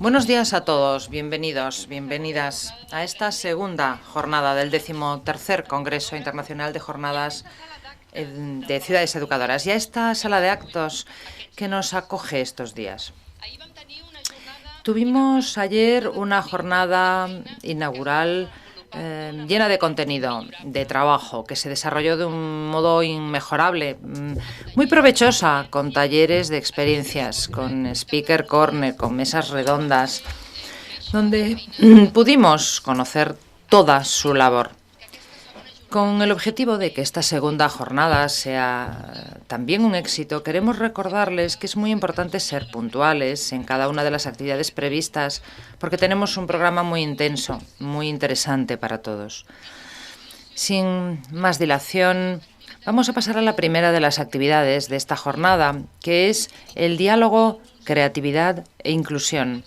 Buenos días a todos, bienvenidos, bienvenidas a esta segunda jornada del 13º Congreso Internacional de Jornadas de Ciudades Educadoras y a esta sala de actos que nos acoge estos días. Tuvimos ayer una jornada inaugural llena de contenido, de trabajo, que se desarrolló de un modo inmejorable, muy provechosa, con talleres de experiencias, con speaker corner, con mesas redondas, donde pudimos conocer toda su labor. Con el objetivo de que esta segunda jornada sea también un éxito, queremos recordarles que es muy importante ser puntuales en cada una de las actividades previstas, porque tenemos un programa muy intenso, muy interesante para todos. Sin más dilación, vamos a pasar a la primera de las actividades de esta jornada, que es el diálogo, creatividad e inclusión.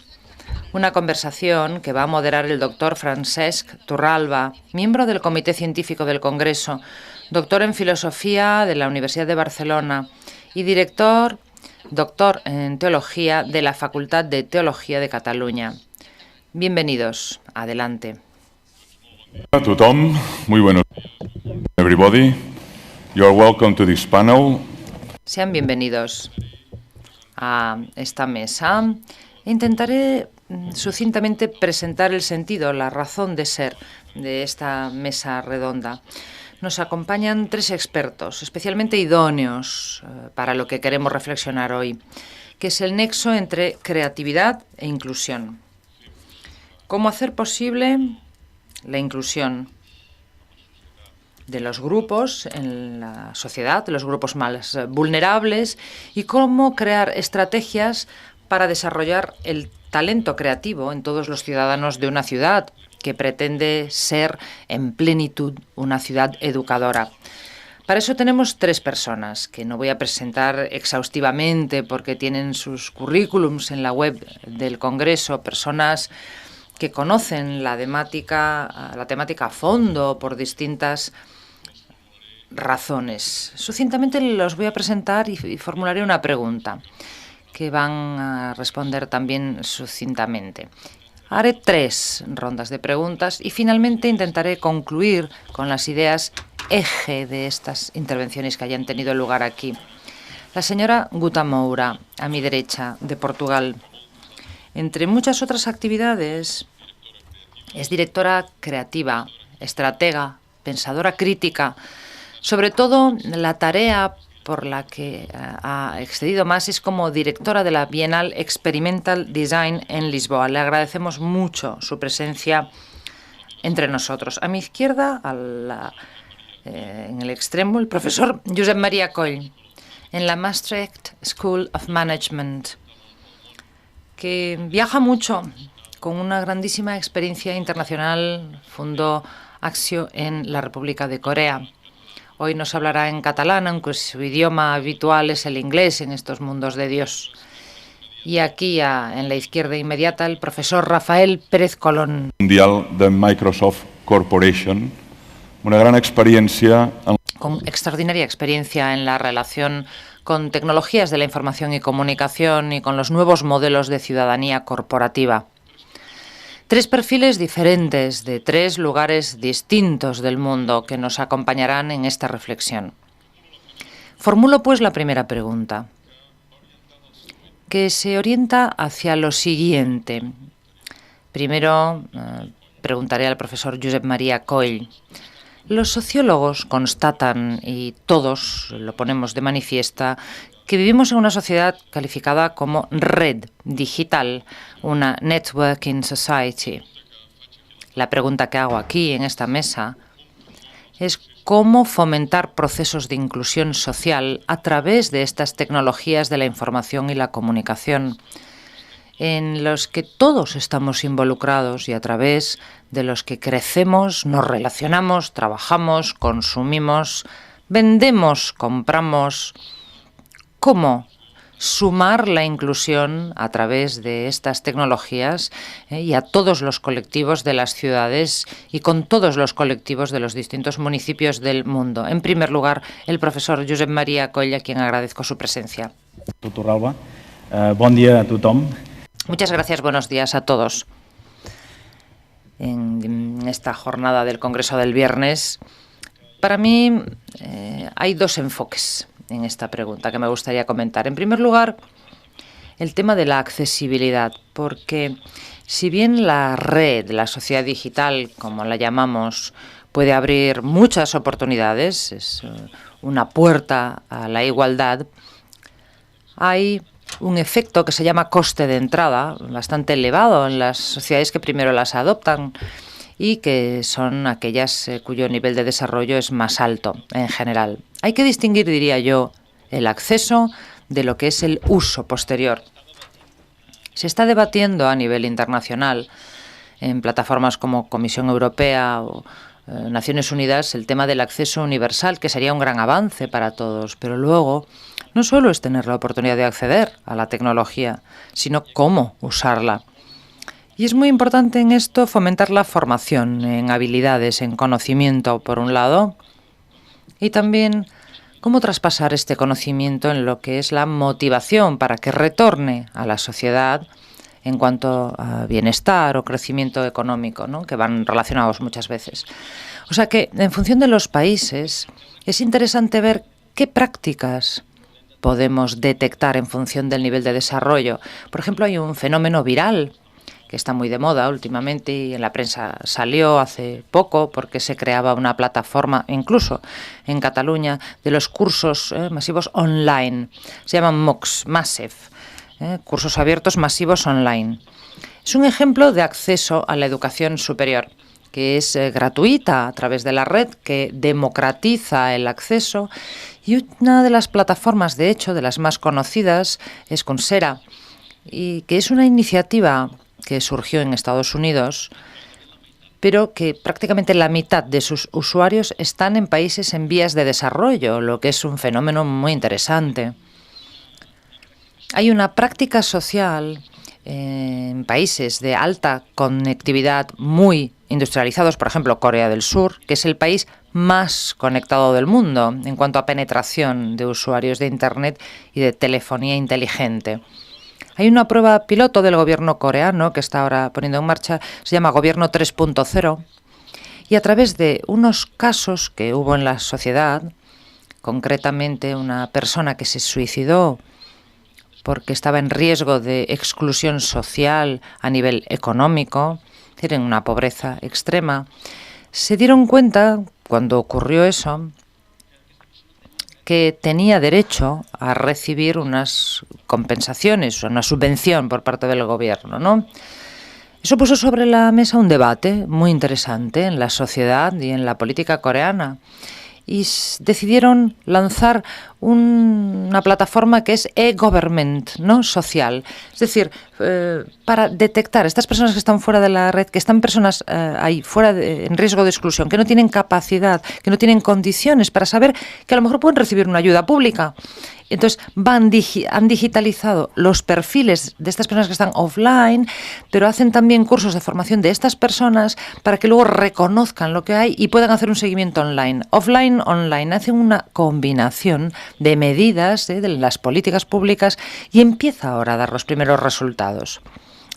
Una conversación que va a moderar el doctor Francesc Torralba, miembro del Comité Científico del Congreso, doctor en Filosofía de la Universidad de Barcelona y doctor en Teología de la Facultad de Teología de Cataluña. Bienvenidos. Adelante. Hola a tothom, muy buenos días, everybody. You are welcome to this panel. Sean bienvenidos a esta mesa. Intentaré sucintamente presentar el sentido, la razón de ser de esta mesa redonda. Nos acompañan tres expertos, especialmente idóneos para lo que queremos reflexionar hoy, que es el nexo entre creatividad e inclusión. ¿Cómo hacer posible la inclusión de los grupos en la sociedad, de los grupos más vulnerables, y cómo crear estrategias para desarrollar el talento creativo en todos los ciudadanos de una ciudad que pretende ser en plenitud una ciudad educadora? Para eso tenemos tres personas que no voy a presentar exhaustivamente porque tienen sus currículums en la web del Congreso, personas que conocen la temática a fondo por distintas razones. Sucintamente los voy a presentar y formularé una pregunta que van a responder también sucintamente. Haré tres rondas de preguntas y finalmente intentaré concluir con las ideas eje de estas intervenciones que hayan tenido lugar aquí. La señora Guta Moura, a mi derecha, de Portugal. Entre muchas otras actividades, es directora creativa, estratega, pensadora crítica. Sobre todo, la tarea por la que ha excedido más es como directora de la Bienal Experimental Design en Lisboa. Le agradecemos mucho su presencia entre nosotros. A mi izquierda, en el extremo, el profesor Josep Maria Coll, en la Maastricht School of Management, que viaja mucho con una grandísima experiencia internacional. Fundó Axio en la República de Corea. Hoy nos hablará en catalán, aunque su idioma habitual es el inglés en estos mundos de Dios. Y aquí, en la izquierda inmediata, el profesor Rafael Pérez Colón. Mundial de Microsoft Corporation, una gran experiencia. Con extraordinaria experiencia en la relación con tecnologías de la información y comunicación y con los nuevos modelos de ciudadanía corporativa. Tres perfiles diferentes de tres lugares distintos del mundo que nos acompañarán en esta reflexión. Formulo pues la primera pregunta, que se orienta hacia lo siguiente. Primero preguntaré al profesor Josep Maria Coll. Los sociólogos constatan, y todos lo ponemos de manifiesta, que vivimos en una sociedad calificada como red digital, una networking society. La pregunta que hago aquí en esta mesa es cómo fomentar procesos de inclusión social a través de estas tecnologías de la información y la comunicación, en los que todos estamos involucrados y a través de los que crecemos, nos relacionamos, trabajamos, consumimos, vendemos, compramos. ¿Cómo sumar la inclusión a través de estas tecnologías y a todos los colectivos de las ciudades y con todos los colectivos de los distintos municipios del mundo? En primer lugar, el profesor Josep Maria Coll, a quien agradezco su presencia. Torralba, bon dia a tothom. Muchas gracias, buenos días a todos. En esta jornada del Congreso del viernes, para mí hay dos enfoques en esta pregunta que me gustaría comentar. En primer lugar, el tema de la accesibilidad, porque si bien la red, la sociedad digital, como la llamamos, puede abrir muchas oportunidades, es una puerta a la igualdad, hay un efecto que se llama coste de entrada, bastante elevado en las sociedades que primero las adoptan y que son aquellas cuyo nivel de desarrollo es más alto en general. Hay que distinguir, diría yo, el acceso de lo que es el uso posterior. Se está debatiendo a nivel internacional en plataformas como Comisión Europea o Naciones Unidas el tema del acceso universal, que sería un gran avance para todos, pero luego no solo es tener la oportunidad de acceder a la tecnología, sino cómo usarla. Y es muy importante en esto fomentar la formación en habilidades, en conocimiento, por un lado, y también cómo traspasar este conocimiento en lo que es la motivación para que retorne a la sociedad en cuanto a bienestar o crecimiento económico, ¿no?, que van relacionados muchas veces. O sea que, en función de los países, es interesante ver qué prácticas podemos detectar en función del nivel de desarrollo. Por ejemplo, hay un fenómeno viral que está muy de moda últimamente y en la prensa salió hace poco porque se creaba una plataforma, incluso en Cataluña, de los cursos masivos online. Se llaman MOOCs, Massive, cursos abiertos masivos online. Es un ejemplo de acceso a la educación superior, que es gratuita a través de la red, que democratiza el acceso. Y una de las plataformas, de hecho, de las más conocidas, es Coursera, y que es una iniciativa que surgió en Estados Unidos, pero que prácticamente la mitad de sus usuarios están en países en vías de desarrollo, lo que es un fenómeno muy interesante. Hay una práctica social en países de alta conectividad muy industrializados, por ejemplo, Corea del Sur, que es el país más conectado del mundo en cuanto a penetración de usuarios de Internet y de telefonía inteligente. Hay una prueba piloto del gobierno coreano que está ahora poniendo en marcha, se llama Gobierno 3.0, y a través de unos casos que hubo en la sociedad, concretamente una persona que se suicidó porque estaba en riesgo de exclusión social a nivel económico, es decir, en una pobreza extrema, se dieron cuenta, cuando ocurrió eso, que tenía derecho a recibir unas compensaciones, una subvención por parte del gobierno, ¿no? Eso puso sobre la mesa un debate muy interesante en la sociedad y en la política coreana. Y decidieron lanzar una plataforma que es e-government, ¿no?, social. Es decir, para detectar estas personas que están fuera de la red, que están personas ahí fuera en riesgo de exclusión, que no tienen capacidad, que no tienen condiciones para saber que a lo mejor pueden recibir una ayuda pública. Entonces han digitalizado los perfiles de estas personas que están offline, pero hacen también cursos de formación de estas personas para que luego reconozcan lo que hay y puedan hacer un seguimiento online. Offline, online. Hacen una combinación de medidas de las políticas públicas y empieza ahora a dar los primeros resultados.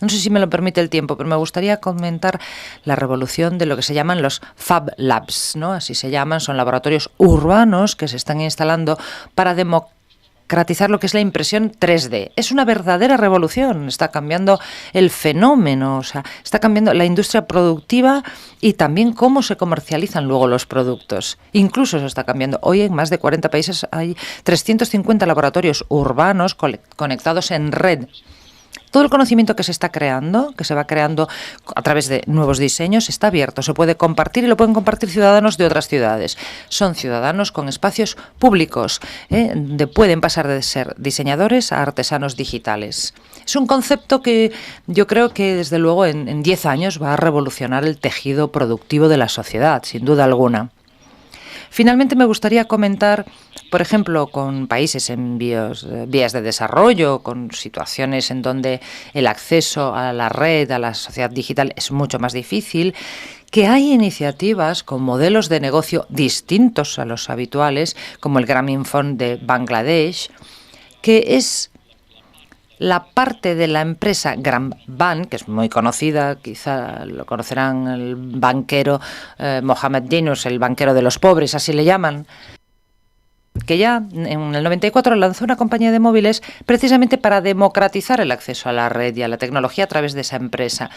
No sé si me lo permite el tiempo, pero me gustaría comentar la revolución de lo que se llaman los Fab Labs, ¿no? Así se llaman, son laboratorios urbanos que se están instalando para democratizar lo que es la impresión 3D. Es una verdadera revolución, está cambiando el fenómeno, o sea, está cambiando la industria productiva y también cómo se comercializan luego los productos. Incluso eso está cambiando. Hoy en más de 40 países hay 350 laboratorios urbanos conectados en red. Todo el conocimiento que se está creando, que se va creando a través de nuevos diseños, está abierto, se puede compartir y lo pueden compartir ciudadanos de otras ciudades. Son ciudadanos con espacios públicos, donde pueden pasar de ser diseñadores a artesanos digitales. Es un concepto que yo creo que desde luego en 10 años va a revolucionar el tejido productivo de la sociedad, sin duda alguna. Finalmente, me gustaría comentar, por ejemplo, con países en vías de desarrollo, con situaciones en donde el acceso a la red, a la sociedad digital es mucho más difícil, que hay iniciativas con modelos de negocio distintos a los habituales, como el Grameenphone de Bangladesh, que es la parte de la empresa Grambank, que es muy conocida, quizá lo conocerán, el banquero Mohamed Yunus, el banquero de los pobres, así le llaman, que ya en el 94 lanzó una compañía de móviles precisamente para democratizar el acceso a la red y a la tecnología a través de esa empresa,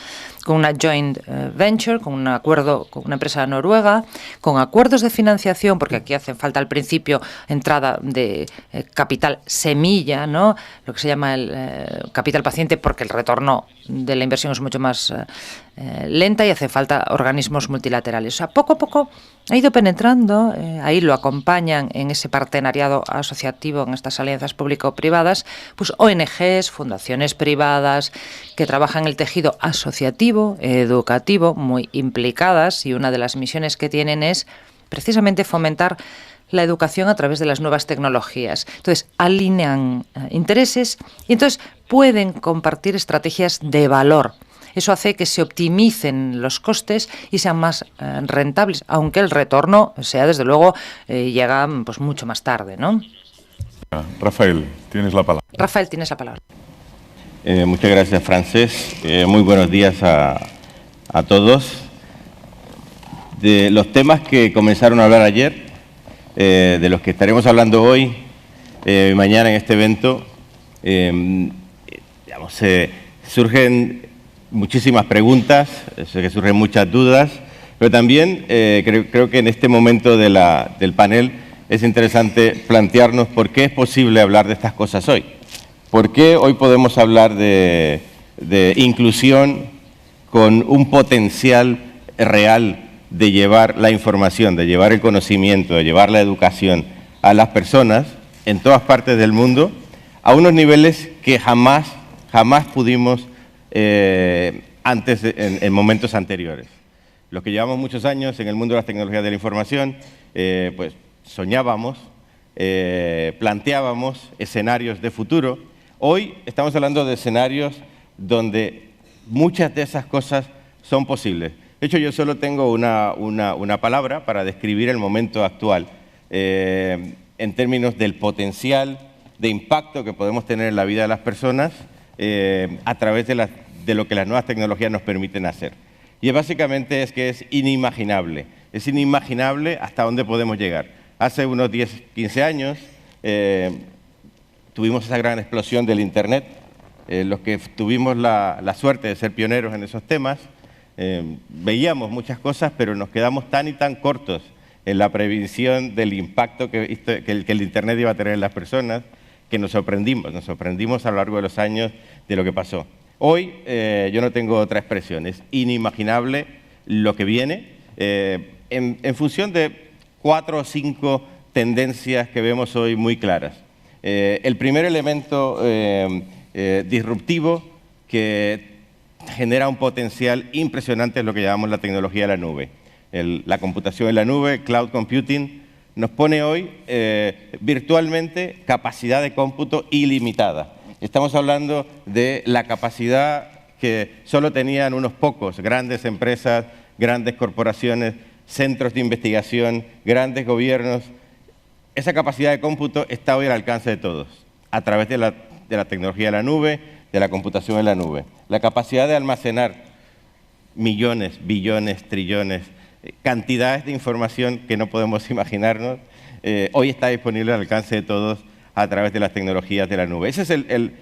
con una joint venture, con un acuerdo con una empresa noruega, con acuerdos de financiación, porque aquí hace falta al principio entrada de capital semilla, ¿no? Lo que se llama el capital paciente, porque el retorno de la inversión es mucho más lenta y hace falta organismos multilaterales. O sea, poco a poco ha ido penetrando, ahí lo acompañan en ese partenariado asociativo, en estas alianzas público-privadas, pues ONGs, fundaciones privadas que trabajan el tejido asociativo, educativo, muy implicadas, y una de las misiones que tienen es precisamente fomentar la educación a través de las nuevas tecnologías. Entonces, alinean intereses y entonces pueden compartir estrategias de valor. Eso hace que se optimicen los costes y sean más rentables, aunque el retorno sea, desde luego, llega pues mucho más tarde, ¿no? Rafael, tienes la palabra. Rafael, tienes la palabra. Muchas gracias, Francés. Muy buenos días a todos. De los temas que comenzaron a hablar ayer, de los que estaremos hablando hoy y mañana en este evento, surgen muchísimas preguntas, sé que surgen muchas dudas, pero también creo que en este momento del panel es interesante plantearnos por qué es posible hablar de estas cosas hoy. ¿Por qué hoy podemos hablar de inclusión con un potencial real de llevar la información, de llevar el conocimiento, de llevar la educación a las personas en todas partes del mundo a unos niveles que jamás pudimos en momentos anteriores? Los que llevamos muchos años en el mundo de las tecnologías de la información, pues soñábamos, planteábamos escenarios de futuro. Hoy estamos hablando de escenarios donde muchas de esas cosas son posibles. De hecho, yo solo tengo una palabra para describir el momento actual en términos del potencial de impacto que podemos tener en la vida de las personas a través de lo que las nuevas tecnologías nos permiten hacer. Y básicamente es que es inimaginable hasta dónde podemos llegar. Hace unos 10, 15 años tuvimos esa gran explosión del Internet. Los que tuvimos la suerte de ser pioneros en esos temas, veíamos muchas cosas, pero nos quedamos tan y tan cortos en la previsión del impacto que el Internet iba a tener en las personas, que nos sorprendimos a lo largo de los años de lo que pasó. Hoy yo no tengo otra expresión, es inimaginable lo que viene en función de 4 o 5 tendencias que vemos hoy muy claras. El primer elemento disruptivo que genera un potencial impresionante es lo que llamamos la tecnología de la nube. La computación en la nube, cloud computing, nos pone hoy virtualmente capacidad de cómputo ilimitada. Estamos hablando de la capacidad que solo tenían unos pocos, grandes empresas, grandes corporaciones, centros de investigación, grandes gobiernos. Esa capacidad de cómputo está hoy al alcance de todos, a través de la tecnología de la nube, de la computación en la nube. La capacidad de almacenar millones, billones, trillones, cantidades de información que no podemos imaginarnos, hoy está disponible al alcance de todos a través de las tecnologías de la nube. Ese es el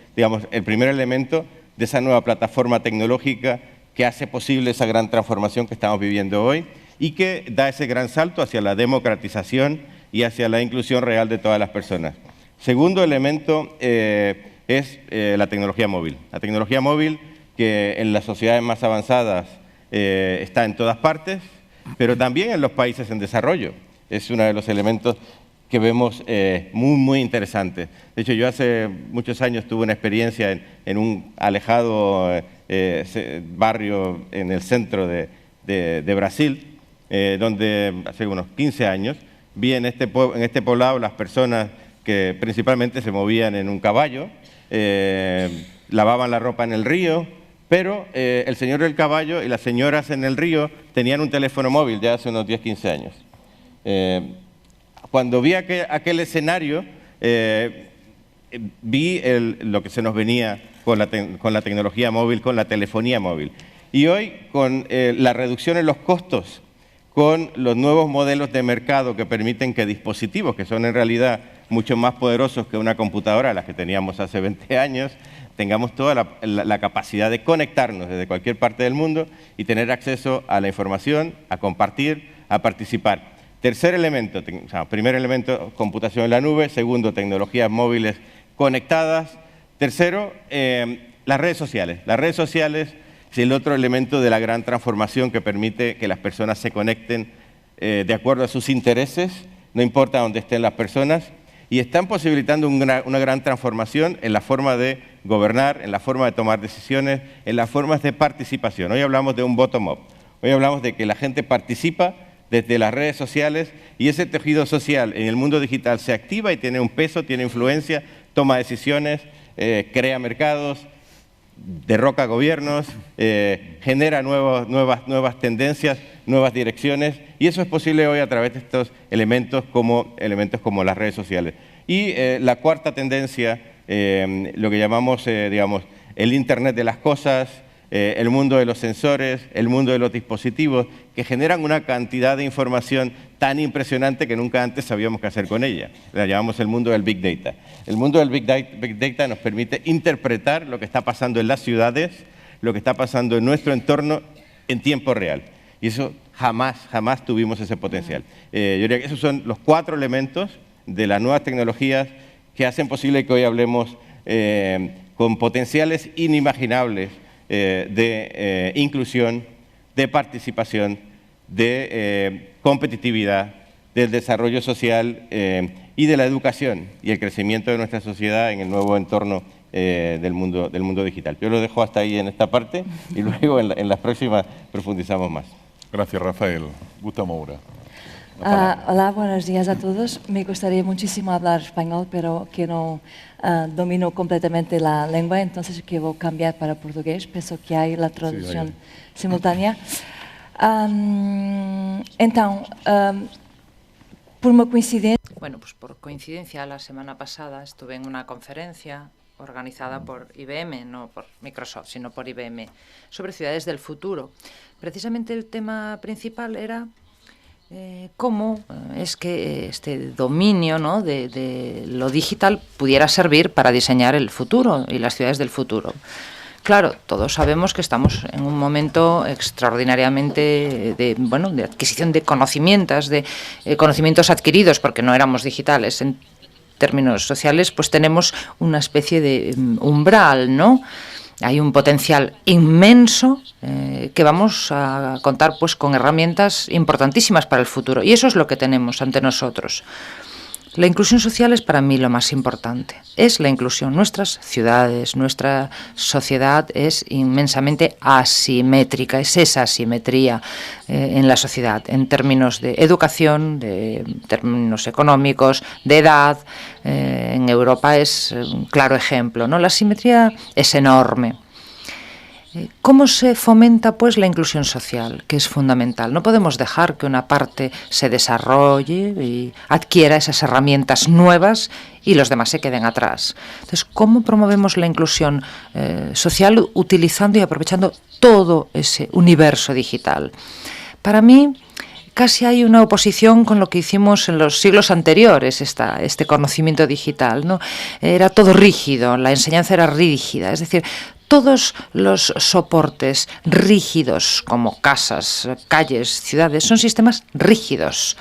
primer elemento de esa nueva plataforma tecnológica que hace posible esa gran transformación que estamos viviendo hoy y que da ese gran salto hacia la democratización y hacia la inclusión real de todas las personas. Segundo elemento es la tecnología móvil. La tecnología móvil que en las sociedades más avanzadas está en todas partes, pero también en los países en desarrollo. Es uno de los elementos que vemos muy interesante. De hecho, yo hace muchos años tuve una experiencia en un alejado barrio en el centro de Brasil, donde hace unos 15 años vi en este poblado las personas que principalmente se movían en un caballo, lavaban la ropa en el río, pero el señor del caballo y las señoras en el río tenían un teléfono móvil ya hace unos 10, 15 años. Cuando vi aquel escenario, vi lo que se nos venía con la tecnología móvil, con la telefonía móvil. Y hoy, con la reducción en los costos, con los nuevos modelos de mercado que permiten que dispositivos, que son en realidad mucho más poderosos que una computadora, las que teníamos hace 20 años, tengamos toda la capacidad de conectarnos desde cualquier parte del mundo y tener acceso a la información, a compartir, a participar. Tercer elemento, primer elemento, computación en la nube. Segundo, tecnologías móviles conectadas. Tercero, las redes sociales. Las redes sociales es el otro elemento de la gran transformación que permite que las personas se conecten de acuerdo a sus intereses, no importa dónde estén las personas, y están posibilitando una gran transformación en la forma de gobernar, en la forma de tomar decisiones, en las formas de participación. Hoy hablamos de un bottom-up. Hoy hablamos de que la gente participa desde las redes sociales y ese tejido social en el mundo digital se activa y tiene un peso, tiene influencia, toma decisiones, crea mercados, derroca gobiernos, genera nuevas tendencias, nuevas direcciones, y eso es posible hoy a través de estos elementos como las redes sociales. Y la cuarta tendencia, lo que llamamos, digamos, el Internet de las cosas, el mundo de los sensores, el mundo de los dispositivos, que generan una cantidad de información tan impresionante que nunca antes sabíamos qué hacer con ella. La llamamos el mundo del Big Data. El mundo del Big Data nos permite interpretar lo que está pasando en las ciudades, lo que está pasando en nuestro entorno en tiempo real. Y eso jamás tuvimos ese potencial. Yo diría que esos son los 4 elementos de las nuevas tecnologías que hacen posible que hoy hablemos con potenciales inimaginables de inclusión, de participación, de competitividad, del desarrollo social y de la educación y el crecimiento de nuestra sociedad en el nuevo entorno del mundo digital. Yo lo dejo hasta ahí en esta parte y luego en las próximas profundizamos más. Gracias, Rafael. Gusta Moura. Hola, buenos días a todos. Me gustaría muchísimo hablar español, pero que no domino completamente la lengua, entonces quiero cambiar para portugués. Pienso que hay la traducción simultánea. Por una coincidencia... Bueno, pues por coincidencia, la semana pasada estuve en una conferencia organizada por IBM, no por Microsoft, sino por IBM, sobre ciudades del futuro. Precisamente el tema principal era cómo es que este dominio, ¿no?, de lo digital pudiera servir para diseñar el futuro y las ciudades del futuro. Claro, todos sabemos que estamos en un momento extraordinariamente de adquisición de conocimientos adquiridos, porque no éramos digitales. En términos sociales, pues tenemos una especie de umbral, ¿no? Hay un potencial inmenso que vamos a contar pues con herramientas importantísimas para el futuro, y eso es lo que tenemos ante nosotros. La inclusión social es para mí lo más importante. Es la inclusión. Nuestras ciudades, nuestra sociedad es inmensamente asimétrica. Es esa asimetría en la sociedad, en términos de educación, de términos económicos, de edad. En Europa es un claro ejemplo, ¿no? La asimetría es enorme. ¿Cómo se fomenta pues la inclusión social? Que es fundamental. No podemos dejar que una parte se desarrolle y adquiera esas herramientas nuevas y los demás se queden atrás. Entonces, ¿cómo promovemos la inclusión social utilizando y aprovechando todo ese universo digital? Para mí, casi hay una oposición con lo que hicimos en los siglos anteriores, este conocimiento digital, ¿no? Era todo rígido, la enseñanza era rígida, es decir, todos los soportes rígidos, como casas, calles, ciudades, son sistemas rígidos.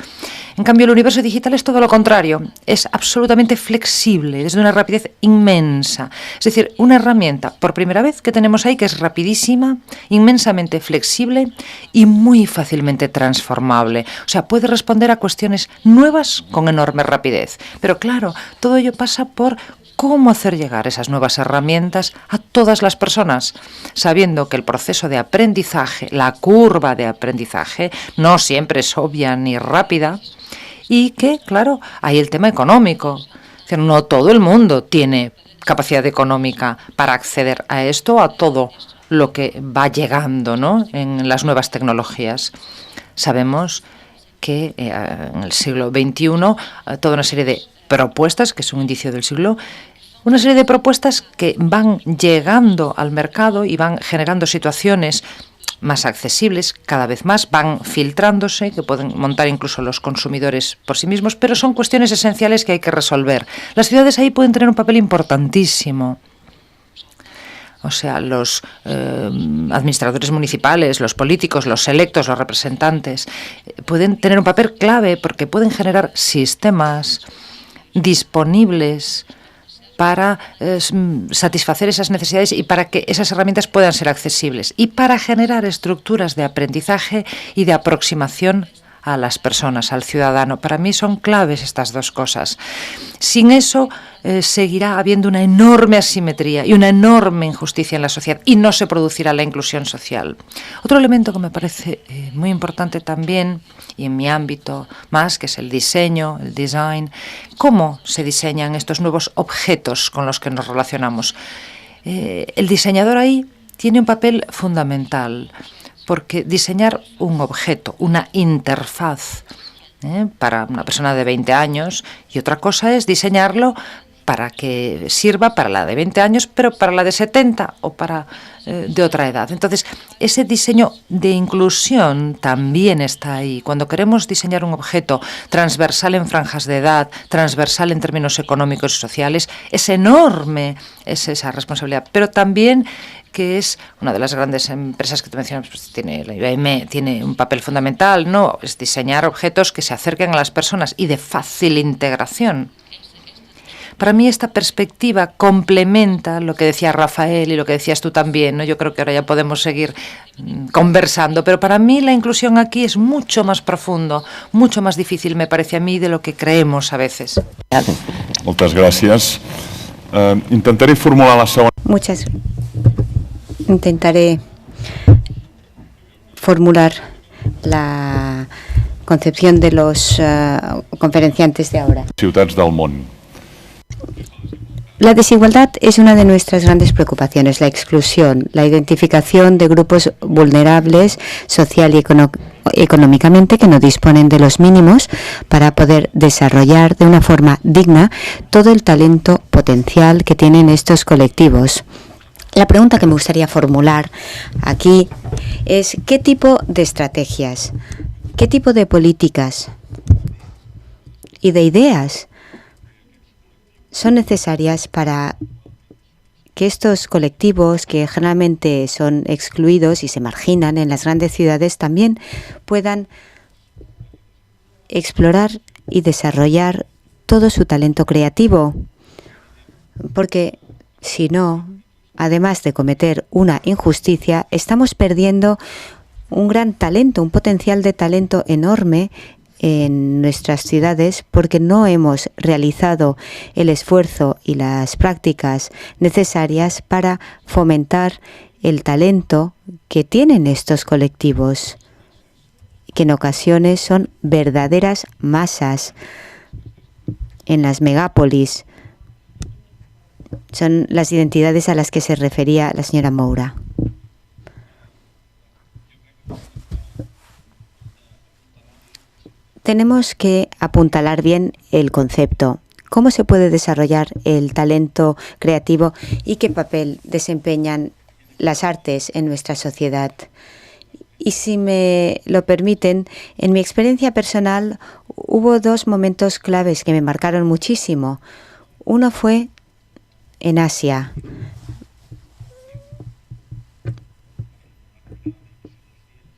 En cambio, el universo digital es todo lo contrario, es absolutamente flexible, es de una rapidez inmensa. Es decir, una herramienta, por primera vez, que tenemos ahí, que es rapidísima, inmensamente flexible y muy fácilmente transformable. O sea, puede responder a cuestiones nuevas con enorme rapidez. Pero claro, todo ello pasa por cómo hacer llegar esas nuevas herramientas a todas las personas, sabiendo que el proceso de aprendizaje, la curva de aprendizaje, no siempre es obvia ni rápida, y que, claro, hay el tema económico. Es decir, no todo el mundo tiene capacidad económica para acceder a esto, a todo lo que va llegando, ¿no?, en las nuevas tecnologías. Sabemos que en el siglo XXI toda una serie de propuestas, que es un indicio del siglo, una serie de propuestas que van llegando al mercado y van generando situaciones más accesibles, cada vez más, van filtrándose, que pueden montar incluso los consumidores por sí mismos, pero son cuestiones esenciales que hay que resolver. Las ciudades ahí pueden tener un papel importantísimo. O sea, los administradores municipales, los políticos, los electos, los representantes, pueden tener un papel clave porque pueden generar sistemas disponibles para satisfacer esas necesidades y para que esas herramientas puedan ser accesibles y para generar estructuras de aprendizaje y de aproximación a las personas, al ciudadano. Para mí son claves estas dos cosas. Sin eso seguirá habiendo una enorme asimetría y una enorme injusticia en la sociedad y no se producirá la inclusión social. Otro elemento que me parece muy importante también, y en mi ámbito más, que es el diseño, el design, cómo se diseñan estos nuevos objetos con los que nos relacionamos. El diseñador ahí tiene un papel fundamental, porque diseñar un objeto, una interfaz, para una persona de 20 años, y otra cosa es diseñarlo para que sirva para la de 20 años, pero para la de 70 o para de otra edad. Entonces, ese diseño de inclusión también está ahí. Cuando queremos diseñar un objeto transversal en franjas de edad, transversal en términos económicos y sociales, es enorme esa responsabilidad, pero también que es una de las grandes empresas que te mencionas, pues tiene la IBM, tiene un papel fundamental, ¿no? Es diseñar objetos que se acerquen a las personas y de fácil integración. Para mí esta perspectiva complementa lo que decía Rafael y lo que decías tú también, ¿no? Yo creo que ahora ya podemos seguir conversando, pero para mí la inclusión aquí es mucho más profundo, mucho más difícil, me parece a mí, de lo que creemos a veces. Muchas gracias. Intentaré formular la segunda. Intentaré formular la concepción de los conferenciantes de ahora. Ciutats del món. La desigualdad es una de nuestras grandes preocupaciones, la exclusión, la identificación de grupos vulnerables social y económicamente que no disponen de los mínimos para poder desarrollar de una forma digna todo el talento potencial que tienen estos colectivos. La pregunta que me gustaría formular aquí es ¿qué tipo de estrategias, qué tipo de políticas y de ideas son necesarias para que estos colectivos que generalmente son excluidos y se marginan en las grandes ciudades también puedan explorar y desarrollar todo su talento creativo? Porque si no, además de cometer una injusticia, estamos perdiendo un gran talento, un potencial de talento enorme en nuestras ciudades porque no hemos realizado el esfuerzo y las prácticas necesarias para fomentar el talento que tienen estos colectivos, que en ocasiones son verdaderas masas en las megápolis. Son las identidades a las que se refería la señora Moura. Tenemos que apuntalar bien el concepto. ¿Cómo se puede desarrollar el talento creativo y qué papel desempeñan las artes en nuestra sociedad? Y si me lo permiten, en mi experiencia personal hubo dos momentos claves que me marcaron muchísimo. Uno fue en Asia.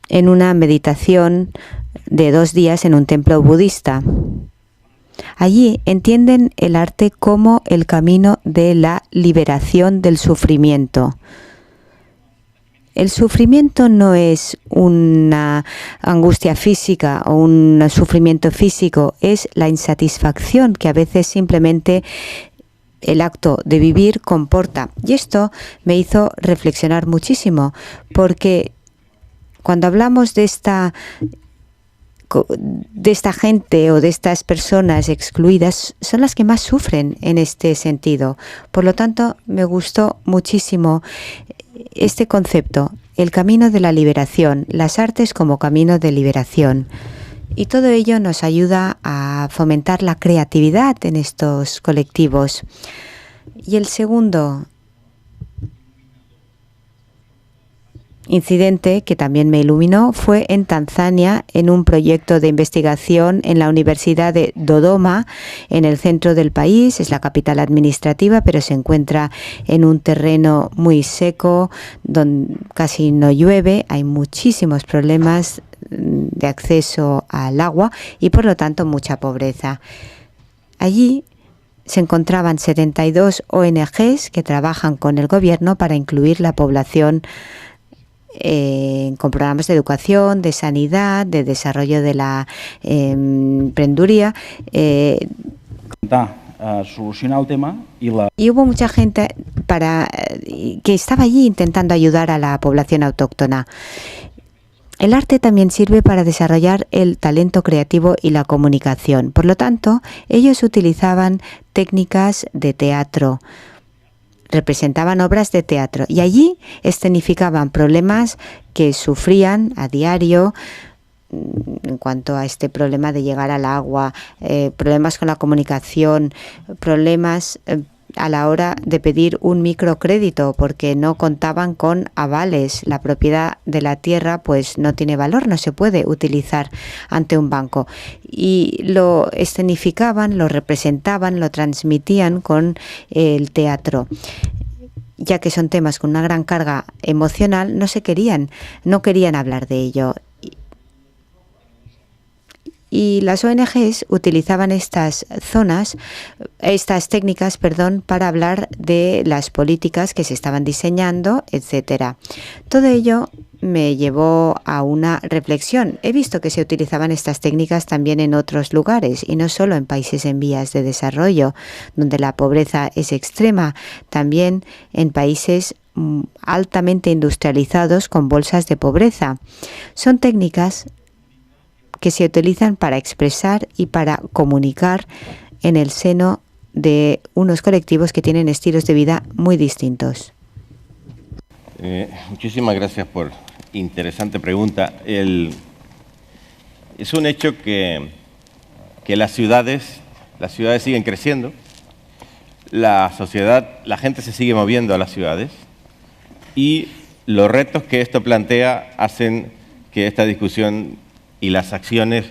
En una meditación de 2 días en un templo budista. Allí entienden el arte como el camino de la liberación del sufrimiento. El sufrimiento no es una angustia física o un sufrimiento físico, es la insatisfacción que a veces simplemente el acto de vivir comporta. Y esto me hizo reflexionar muchísimo, porque cuando hablamos de esta gente o de estas personas excluidas, son las que más sufren en este sentido. Por lo tanto, me gustó muchísimo este concepto, el camino de la liberación, las artes como camino de liberación. Y todo ello nos ayuda a fomentar la creatividad en estos colectivos. Y el segundo incidente que también me iluminó fue en Tanzania, en un proyecto de investigación en la Universidad de Dodoma, en el centro del país. Es la capital administrativa, pero se encuentra en un terreno muy seco, donde casi no llueve. Hay muchísimos problemas de acceso al agua y, por lo tanto, mucha pobreza. Allí se encontraban 72 ONGs que trabajan con el gobierno para incluir la población con programas de educación, de sanidad, de desarrollo de la emprendeduría. Solucionar el tema y hubo mucha gente que estaba allí intentando ayudar a la población autóctona. El arte también sirve para desarrollar el talento creativo y la comunicación. Por lo tanto, ellos utilizaban técnicas de teatro, representaban obras de teatro y allí escenificaban problemas que sufrían a diario en cuanto a este problema de llegar al agua, problemas con la comunicación, problemas a la hora de pedir un microcrédito porque no contaban con avales. La propiedad de la tierra pues no tiene valor, no se puede utilizar ante un banco. Y lo escenificaban, lo representaban, lo transmitían con el teatro. Ya que son temas con una gran carga emocional, no querían hablar de ello. Y las ONGs utilizaban estas técnicas, para hablar de las políticas que se estaban diseñando, etcétera. Todo ello me llevó a una reflexión. He visto que se utilizaban estas técnicas también en otros lugares y no solo en países en vías de desarrollo, donde la pobreza es extrema, también en países altamente industrializados con bolsas de pobreza. Son técnicas que se utilizan para expresar y para comunicar en el seno de unos colectivos que tienen estilos de vida muy distintos. Muchísimas gracias por interesante pregunta. Es un hecho que las ciudades siguen creciendo, la gente se sigue moviendo a las ciudades y los retos que esto plantea hacen que esta discusión y las acciones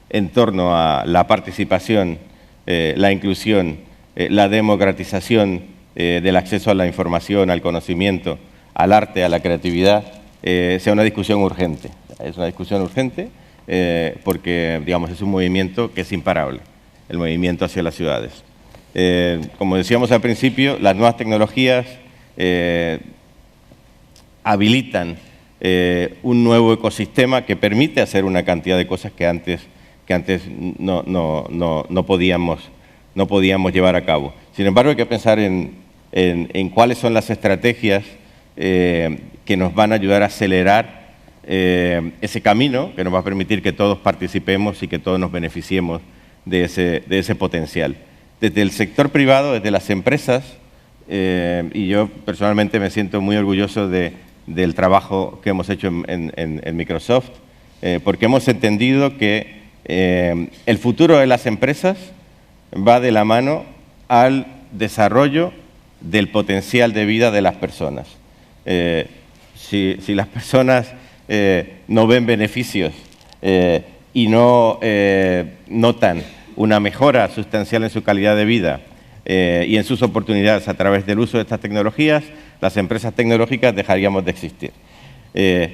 en torno a la participación, la inclusión, la democratización del acceso a la información, al conocimiento, al arte, a la creatividad, sea una discusión urgente. Es una discusión urgente porque, digamos, es un movimiento que es imparable, el movimiento hacia las ciudades. Como decíamos al principio, las nuevas tecnologías habilitan un nuevo ecosistema que permite hacer una cantidad de cosas que antes no podíamos llevar a cabo. Sin embargo, hay que pensar en cuáles son las estrategias que nos van a ayudar a acelerar ese camino, que nos va a permitir que todos participemos y que todos nos beneficiemos de ese potencial. Desde el sector privado, desde las empresas, y yo personalmente me siento muy orgulloso del trabajo que hemos hecho en Microsoft, porque hemos entendido que el futuro de las empresas va de la mano al desarrollo del potencial de vida de las personas. Si las personas no ven beneficios y no notan una mejora sustancial en su calidad de vida y en sus oportunidades a través del uso de estas tecnologías, las empresas tecnológicas dejaríamos de existir.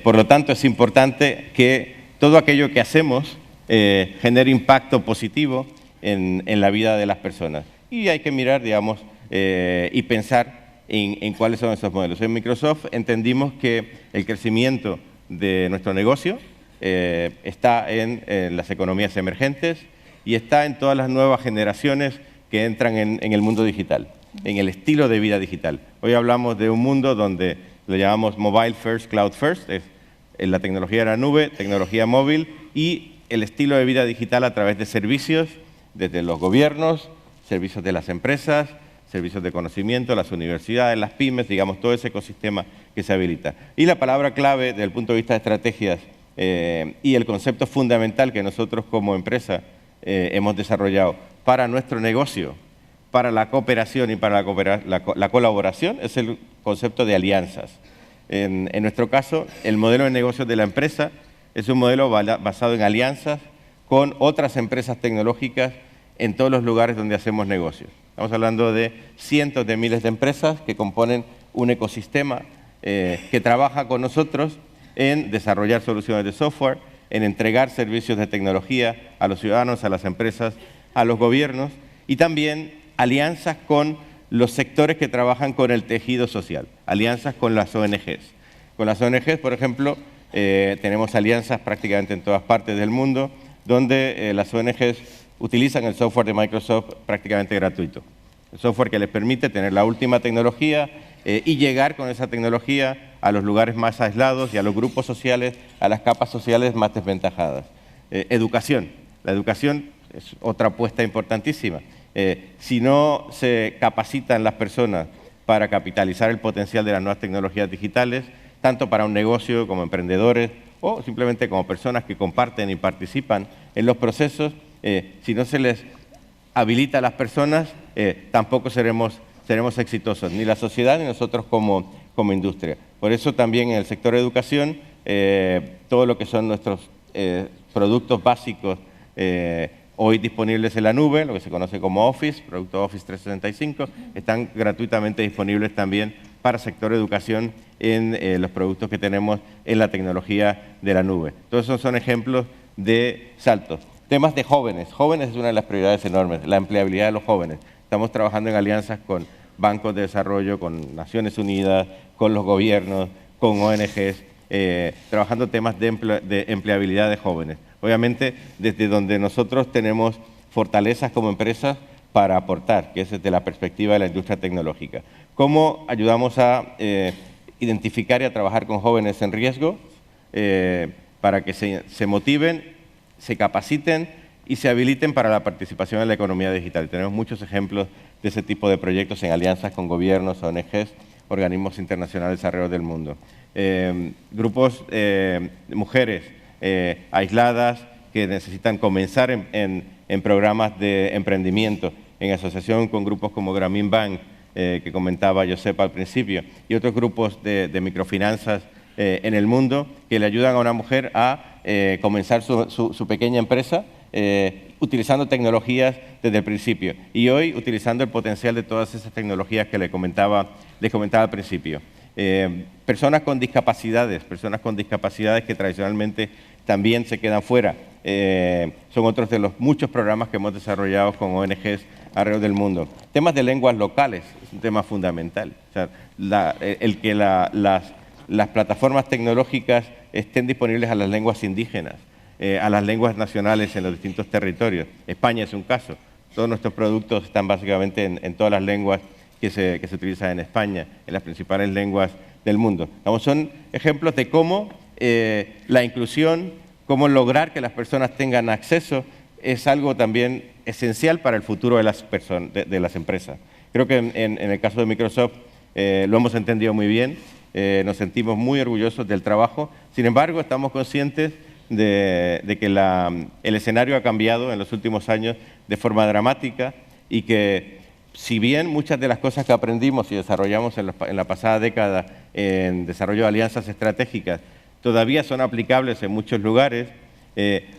Por lo tanto, es importante que todo aquello que hacemos genere impacto positivo en la vida de las personas. Y hay que mirar, digamos, y pensar en cuáles son esos modelos. En Microsoft entendimos que el crecimiento de nuestro negocio está en las economías emergentes y está en todas las nuevas generaciones que entran en el mundo digital, en el estilo de vida digital. Hoy hablamos de un mundo donde lo llamamos mobile first, cloud first, es la tecnología de la nube, tecnología móvil y el estilo de vida digital a través de servicios, desde los gobiernos, servicios de las empresas, servicios de conocimiento, las universidades, las pymes, digamos, todo ese ecosistema que se habilita. Y la palabra clave desde el punto de vista de estrategias y el concepto fundamental que nosotros como empresa hemos desarrollado para nuestro negocio para la cooperación y para la colaboración es el concepto de alianzas. En nuestro caso, el modelo de negocios de la empresa es un modelo basado en alianzas con otras empresas tecnológicas en todos los lugares donde hacemos negocios. Estamos hablando de cientos de miles de empresas que componen un ecosistema que trabaja con nosotros en desarrollar soluciones de software, en entregar servicios de tecnología a los ciudadanos, a las empresas, a los gobiernos, y también alianzas con los sectores que trabajan con el tejido social, alianzas con las ONGs. Con las ONGs, por ejemplo, tenemos alianzas prácticamente en todas partes del mundo, donde las ONGs utilizan el software de Microsoft prácticamente gratuito. El software que les permite tener la última tecnología y llegar con esa tecnología a los lugares más aislados y a los grupos sociales, a las capas sociales más desventajadas. Educación. La educación es otra apuesta importantísima. Si no se capacitan las personas para capitalizar el potencial de las nuevas tecnologías digitales, tanto para un negocio como emprendedores o simplemente como personas que comparten y participan en los procesos, si no se les habilita a las personas, tampoco seremos exitosos, ni la sociedad ni nosotros como industria. Por eso también en el sector de educación, todo lo que son nuestros productos básicos hoy disponibles en la nube, lo que se conoce como Office, producto Office 365, están gratuitamente disponibles también para el sector de educación en los productos que tenemos en la tecnología de la nube. Todos esos son ejemplos de saltos. Temas de jóvenes. Jóvenes es una de las prioridades enormes, la empleabilidad de los jóvenes. Estamos trabajando en alianzas con bancos de desarrollo, con Naciones Unidas, con los gobiernos, con ONGs, trabajando temas de empleabilidad de jóvenes. Obviamente, desde donde nosotros tenemos fortalezas como empresas para aportar, que es desde la perspectiva de la industria tecnológica. ¿Cómo ayudamos a identificar y a trabajar con jóvenes en riesgo para que se motiven, se capaciten y se habiliten para la participación en la economía digital? Tenemos muchos ejemplos de ese tipo de proyectos en alianzas con gobiernos, ONGs, organismos internacionales alrededor del mundo. Grupos de mujeres aisladas que necesitan comenzar en programas de emprendimiento, en asociación con grupos como Grameen Bank, que comentaba Josep al principio, y otros grupos de microfinanzas en el mundo que le ayudan a una mujer a comenzar su pequeña empresa utilizando tecnologías desde el principio y hoy utilizando el potencial de todas esas tecnologías que les comentaba al principio. Personas con discapacidades que tradicionalmente también se quedan fuera, son otros de los muchos programas que hemos desarrollado con ONGs alrededor del mundo. Temas de lenguas locales es un tema fundamental. O sea, el que las plataformas tecnológicas estén disponibles a las lenguas indígenas, a las lenguas nacionales en los distintos territorios. España es un caso. Todos nuestros productos están básicamente en todas las lenguas que se utilizan en España, en las principales lenguas del mundo. Son ejemplos de cómo la inclusión, cómo lograr que las personas tengan acceso, es algo también esencial para el futuro de las empresas. Creo que en el caso de Microsoft lo hemos entendido muy bien, nos sentimos muy orgullosos del trabajo. Sin embargo, estamos conscientes de que el escenario ha cambiado en los últimos años de forma dramática y que si bien muchas de las cosas que aprendimos y desarrollamos en la pasada década en desarrollo de alianzas estratégicas todavía son aplicables en muchos lugares,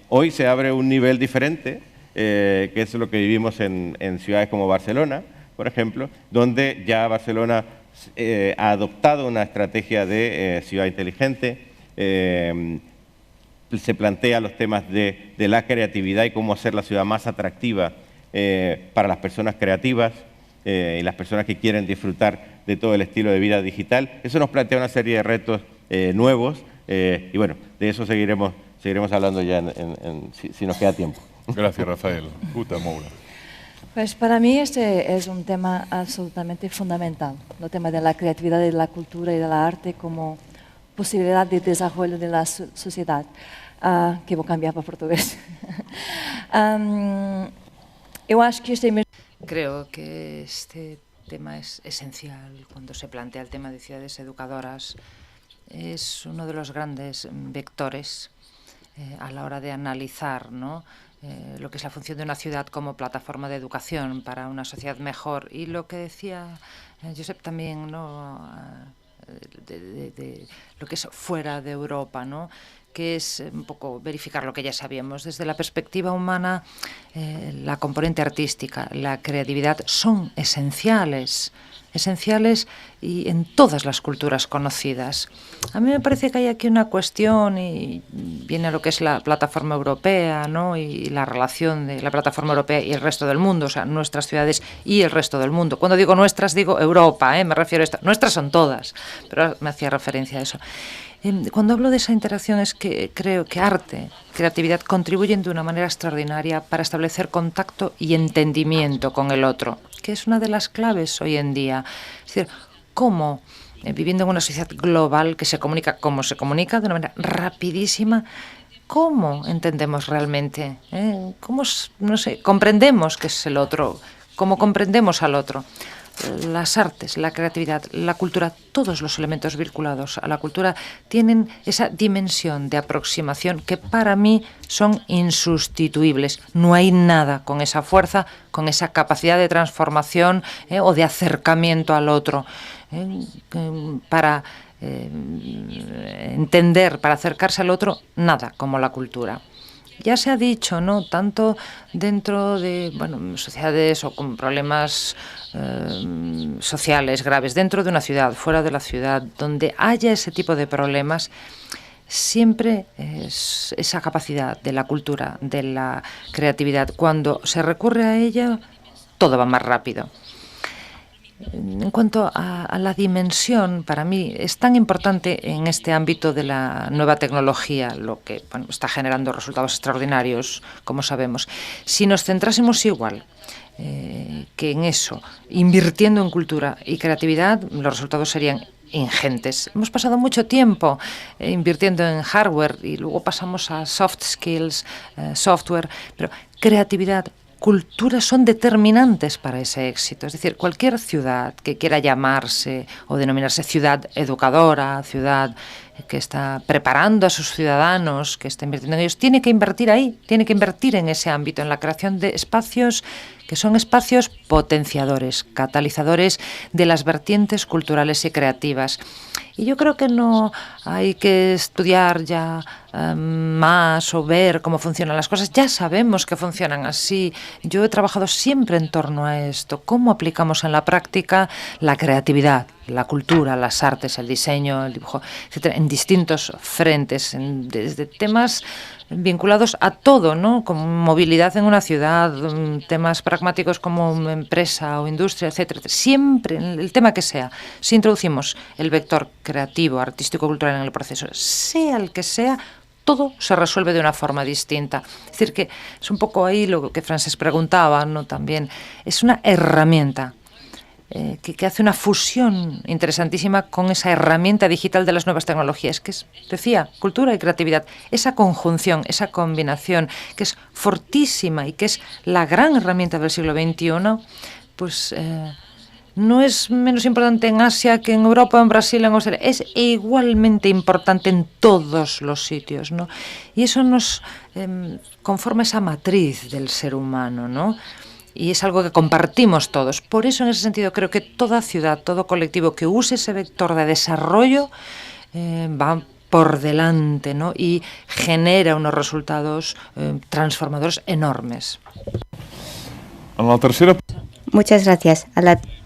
hoy se abre un nivel diferente, que es lo que vivimos en ciudades como Barcelona, por ejemplo, donde ya Barcelona ha adoptado una estrategia de ciudad inteligente, se plantea los temas de la creatividad y cómo hacer la ciudad más atractiva para las personas creativas y las personas que quieren disfrutar de todo el estilo de vida digital. Eso nos plantea una serie de retos nuevos y bueno, de eso seguiremos hablando ya si nos queda tiempo. Gracias, Rafael. Uta Moura. Pues para mí este es un tema absolutamente fundamental, el tema de la creatividad, de la cultura y del arte como posibilidad de desarrollo de la sociedad, que voy a cambiar para portugués. Yo acho que Creo que este tema es esencial cuando se plantea el tema de ciudades educadoras. Es uno de los grandes vectores a la hora de analizar, ¿no?, lo que es la función de una ciudad como plataforma de educación para una sociedad mejor. Y lo que decía Josep también, ¿no? De lo que es fuera de Europa, ¿no? Que es un poco verificar lo que ya sabíamos. Desde la perspectiva humana, la componente artística, la creatividad son esenciales y en todas las culturas conocidas. A mí me parece que hay aquí una cuestión, y viene a lo que es la plataforma europea, ¿no? Y la relación de la plataforma europea y el resto del mundo, o sea, nuestras ciudades y el resto del mundo. Cuando digo nuestras, digo Europa, me refiero a esto. Nuestras son todas, pero me hacía referencia a eso. Cuando hablo de esa interacción es que creo que arte, creatividad contribuyen de una manera extraordinaria para establecer contacto y entendimiento con el otro, que es una de las claves hoy en día. Es decir, cómo viviendo en una sociedad global que se comunica como se comunica, de una manera rapidísima, ¿cómo entendemos realmente? ¿Cómo, no sé, comprendemos qué es el otro? ¿Cómo comprendemos al otro? Las artes, la creatividad, la cultura, todos los elementos vinculados a la cultura tienen esa dimensión de aproximación que para mí son insustituibles. No hay nada con esa fuerza, con esa capacidad de transformación o de acercamiento al otro para entender, para acercarse al otro, nada como la cultura. Ya se ha dicho, ¿no? Tanto dentro de sociedades o con problemas sociales graves, dentro de una ciudad, fuera de la ciudad, donde haya ese tipo de problemas, siempre es esa capacidad de la cultura, de la creatividad. Cuando se recurre a ella, todo va más rápido. En cuanto a la dimensión, para mí es tan importante en este ámbito de la nueva tecnología, lo que está generando resultados extraordinarios, como sabemos. Si nos centrásemos igual que en eso, invirtiendo en cultura y creatividad, los resultados serían ingentes. Hemos pasado mucho tiempo invirtiendo en hardware y luego pasamos a soft skills, software, pero creatividad, cultura son determinantes para ese éxito. Es decir, cualquier ciudad que quiera llamarse o denominarse ciudad educadora, ciudad que está preparando a sus ciudadanos, que está invirtiendo en ellos, tiene que invertir ahí, tiene que invertir en ese ámbito, en la creación de espacios que son espacios potenciadores, catalizadores de las vertientes culturales y creativas. Y yo creo que no hay que estudiar ya más o ver cómo funcionan las cosas. Ya sabemos que funcionan así. Yo he trabajado siempre en torno a esto. ¿Cómo aplicamos en la práctica la creatividad, la cultura, las artes, el diseño, el dibujo, etcétera, en distintos frentes, desde temas vinculados a todo, ¿no? Como movilidad en una ciudad, temas pragmáticos como empresa o industria, etcétera. Siempre, el tema que sea, si introducimos el vector creativo, artístico, cultural en el proceso, sea el que sea, todo se resuelve de una forma distinta. Es decir, que es un poco ahí lo que Frances preguntaba, ¿no? También es una herramienta que hace una fusión interesantísima con esa herramienta digital de las nuevas tecnologías, que es, decía, cultura y creatividad. Esa conjunción, esa combinación, que es fortísima y que es la gran herramienta del siglo XXI, pues no es menos importante en Asia que en Europa, en Brasil, en Australia. Es igualmente importante en todos los sitios, ¿no? Y eso nos conforma esa matriz del ser humano, ¿no? Y es algo que compartimos todos. Por eso, en ese sentido, creo que toda ciudad, todo colectivo que use ese vector de desarrollo va por delante, ¿no? Y genera unos resultados transformadores enormes. Muchas gracias.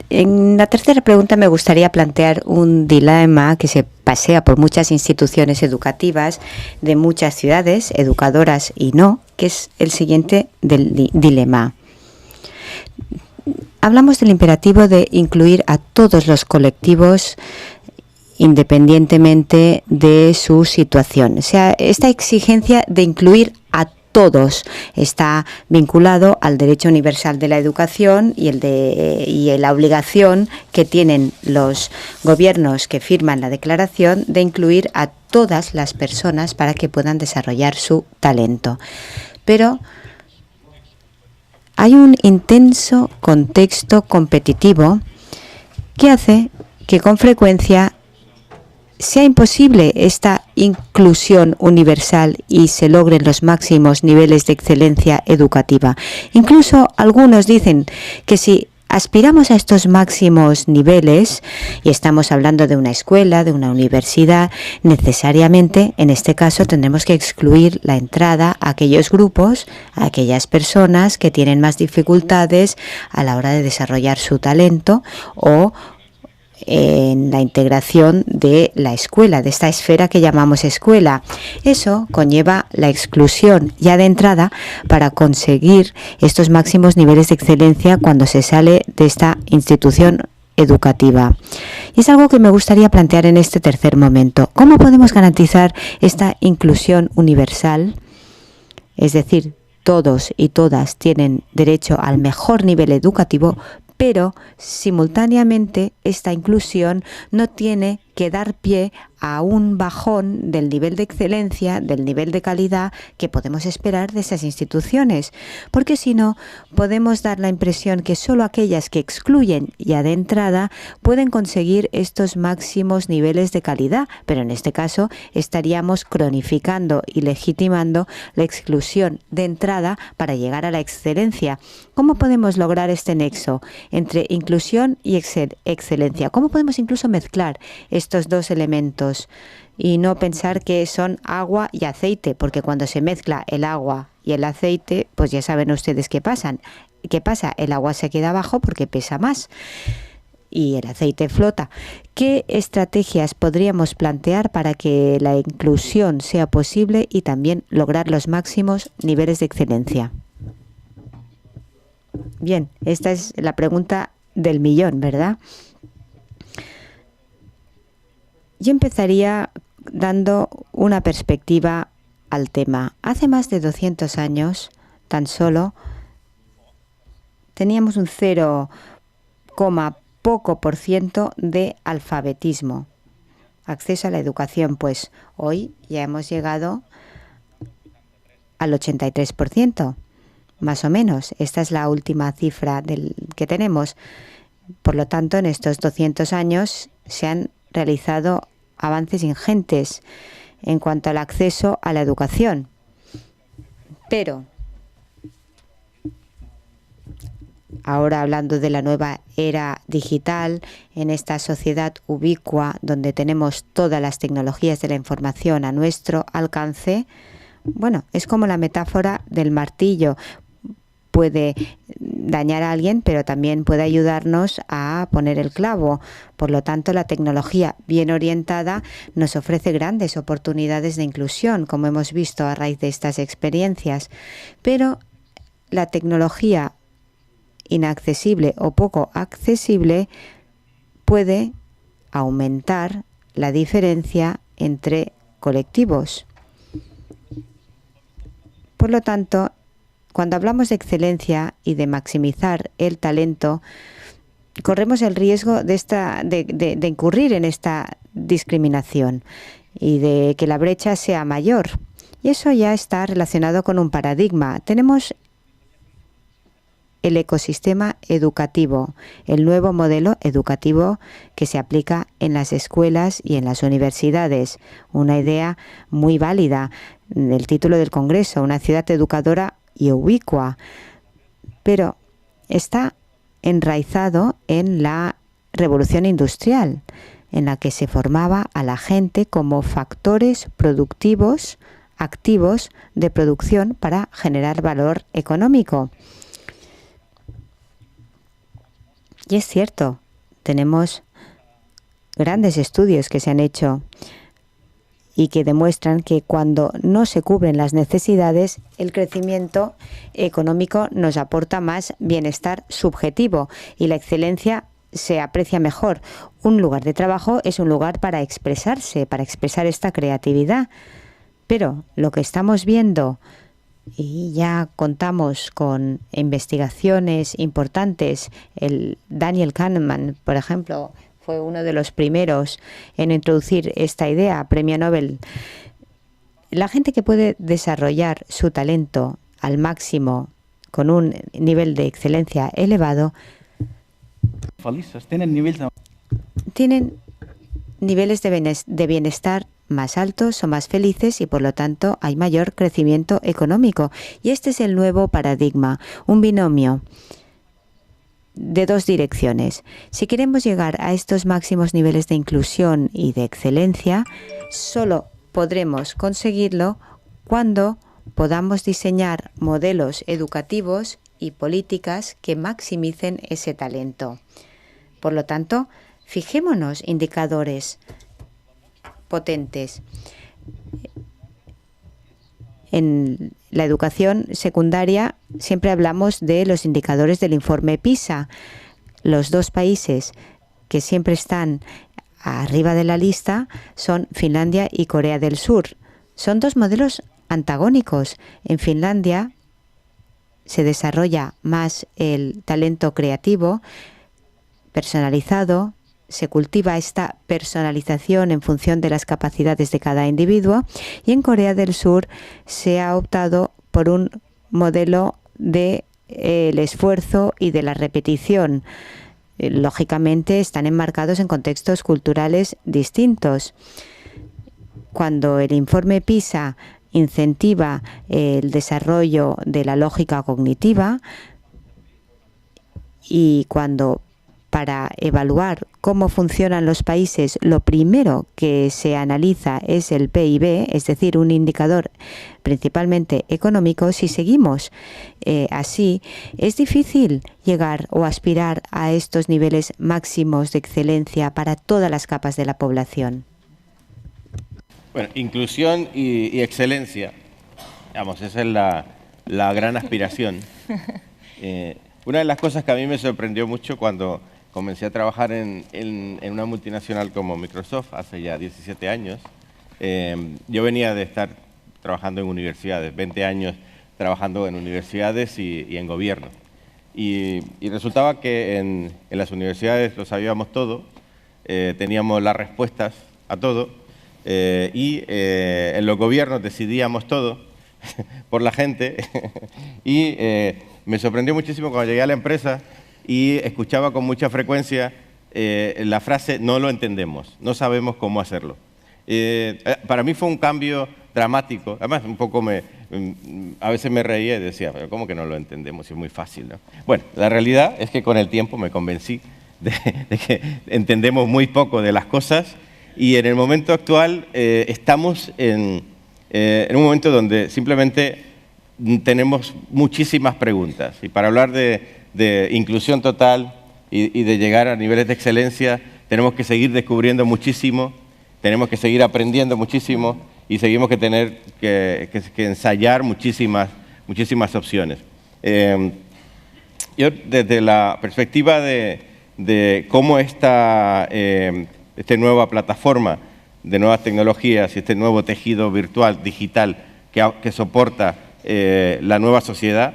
En la tercera pregunta me gustaría plantear un dilema que se pasea por muchas instituciones educativas de muchas ciudades, educadoras y no, que es el siguiente del dilema. Hablamos del imperativo de incluir a todos los colectivos independientemente de su situación. O sea, esta exigencia de incluir a todos está vinculado al derecho universal de la educación y la obligación que tienen los gobiernos que firman la declaración de incluir a todas las personas para que puedan desarrollar su talento. Pero hay un intenso contexto competitivo que hace que con frecuencia sea imposible esta inclusión universal y se logren los máximos niveles de excelencia educativa. Incluso algunos dicen que si aspiramos a estos máximos niveles, y estamos hablando de una escuela, de una universidad, necesariamente, en este caso, tendremos que excluir la entrada a aquellos grupos, a aquellas personas que tienen más dificultades a la hora de desarrollar su talento o en la integración de la escuela, de esta esfera que llamamos escuela. Eso conlleva la exclusión ya de entrada para conseguir estos máximos niveles de excelencia cuando se sale de esta institución educativa. Y es algo que me gustaría plantear en este tercer momento. ¿Cómo podemos garantizar esta inclusión universal? Es decir, todos y todas tienen derecho al mejor nivel educativo, pero simultáneamente esta inclusión no tiene que dar pie a un bajón del nivel de excelencia, del nivel de calidad que podemos esperar de esas instituciones, porque si no podemos dar la impresión que solo aquellas que excluyen ya de entrada pueden conseguir estos máximos niveles de calidad, pero en este caso estaríamos cronificando y legitimando la exclusión de entrada para llegar a la excelencia. ¿Cómo podemos lograr este nexo entre inclusión y excelencia? ¿Cómo podemos incluso mezclar estos dos elementos y no pensar que son agua y aceite? Porque cuando se mezcla el agua y el aceite, pues ya saben ustedes qué pasa. El agua se queda abajo porque pesa más y el aceite flota. ¿Qué estrategias podríamos plantear para que la inclusión sea posible y también lograr los máximos niveles de excelencia? Bien, esta es la pregunta del millón, ¿verdad? Yo empezaría dando una perspectiva al tema. Hace más de 200 años, tan solo, teníamos un 0, poco por ciento de alfabetismo, acceso a la educación. Pues hoy ya hemos llegado al 83%, más o menos. Esta es la última cifra que tenemos. Por lo tanto, en estos 200 años se han realizado avances ingentes en cuanto al acceso a la educación. Pero ahora, hablando de la nueva era digital, en esta sociedad ubicua donde tenemos todas las tecnologías de la información a nuestro alcance, bueno, es como la metáfora del martillo. Puede dañar a alguien, pero también puede ayudarnos a poner el clavo. Por lo tanto, la tecnología bien orientada nos ofrece grandes oportunidades de inclusión, como hemos visto a raíz de estas experiencias. Pero la tecnología inaccesible o poco accesible puede aumentar la diferencia entre colectivos. Por lo tanto, cuando hablamos de excelencia y de maximizar el talento, corremos el riesgo de incurrir en esta discriminación y de que la brecha sea mayor. Y eso ya está relacionado con un paradigma. Tenemos el ecosistema educativo, el nuevo modelo educativo que se aplica en las escuelas y en las universidades. Una idea muy válida, el título del Congreso, una ciudad educadora y ubicua, pero está enraizado en la revolución industrial, en la que se formaba a la gente como factores productivos, activos de producción para generar valor económico. Y es cierto, tenemos grandes estudios que se han hecho y que demuestran que cuando no se cubren las necesidades, el crecimiento económico nos aporta más bienestar subjetivo y la excelencia se aprecia mejor. Un lugar de trabajo es un lugar para expresarse, para expresar esta creatividad. Pero lo que estamos viendo, y ya contamos con investigaciones importantes, el Daniel Kahneman, por ejemplo, fue uno de los primeros en introducir esta idea, premio Nobel. La gente que puede desarrollar su talento al máximo con un nivel de excelencia elevado, tienen niveles de bienestar más altos, son más felices y por lo tanto hay mayor crecimiento económico. Y este es el nuevo paradigma, un binomio de dos direcciones. Si queremos llegar a estos máximos niveles de inclusión y de excelencia, solo podremos conseguirlo cuando podamos diseñar modelos educativos y políticas que maximicen ese talento. Por lo tanto, fijémonos indicadores potentes. En la educación secundaria siempre hablamos de los indicadores del informe PISA. Los dos países que siempre están arriba de la lista son Finlandia y Corea del Sur. Son dos modelos antagónicos. En Finlandia se desarrolla más el talento creativo, personalizado, se cultiva esta personalización en función de las capacidades de cada individuo, y en Corea del Sur se ha optado por un modelo de el esfuerzo y de la repetición. Lógicamente están enmarcados en contextos culturales distintos. Cuando el informe PISA incentiva el desarrollo de la lógica cognitiva y cuando para evaluar cómo funcionan los países, lo primero que se analiza es el PIB, es decir, un indicador principalmente económico. Si seguimos así, es difícil llegar o aspirar a estos niveles máximos de excelencia para todas las capas de la población. Bueno, inclusión y excelencia, digamos, esa es la gran aspiración. Una de las cosas que a mí me sorprendió mucho cuando comencé a trabajar en una multinacional como Microsoft hace ya 17 años. Yo venía de estar trabajando en universidades, 20 años trabajando en universidades y en gobierno. Y resultaba que en las universidades lo sabíamos todo, teníamos las respuestas a todo, y en los gobiernos decidíamos todo por la gente. Y me sorprendió muchísimo cuando llegué a la empresa y escuchaba con mucha frecuencia la frase "no lo entendemos, no sabemos cómo hacerlo". Para mí fue un cambio dramático. Además, un poco a veces me reía y decía, pero ¿cómo que no lo entendemos? Es muy fácil, ¿no? Bueno, la realidad es que con el tiempo me convencí de que entendemos muy poco de las cosas, y en el momento actual estamos en un momento donde simplemente tenemos muchísimas preguntas. Y para hablar de inclusión total y de llegar a niveles de excelencia, tenemos que seguir descubriendo muchísimo, tenemos que seguir aprendiendo muchísimo y seguimos que tener que ensayar muchísimas opciones. Yo, desde la perspectiva de cómo esta nueva plataforma de nuevas tecnologías y este nuevo tejido virtual, digital, que soporta la nueva sociedad,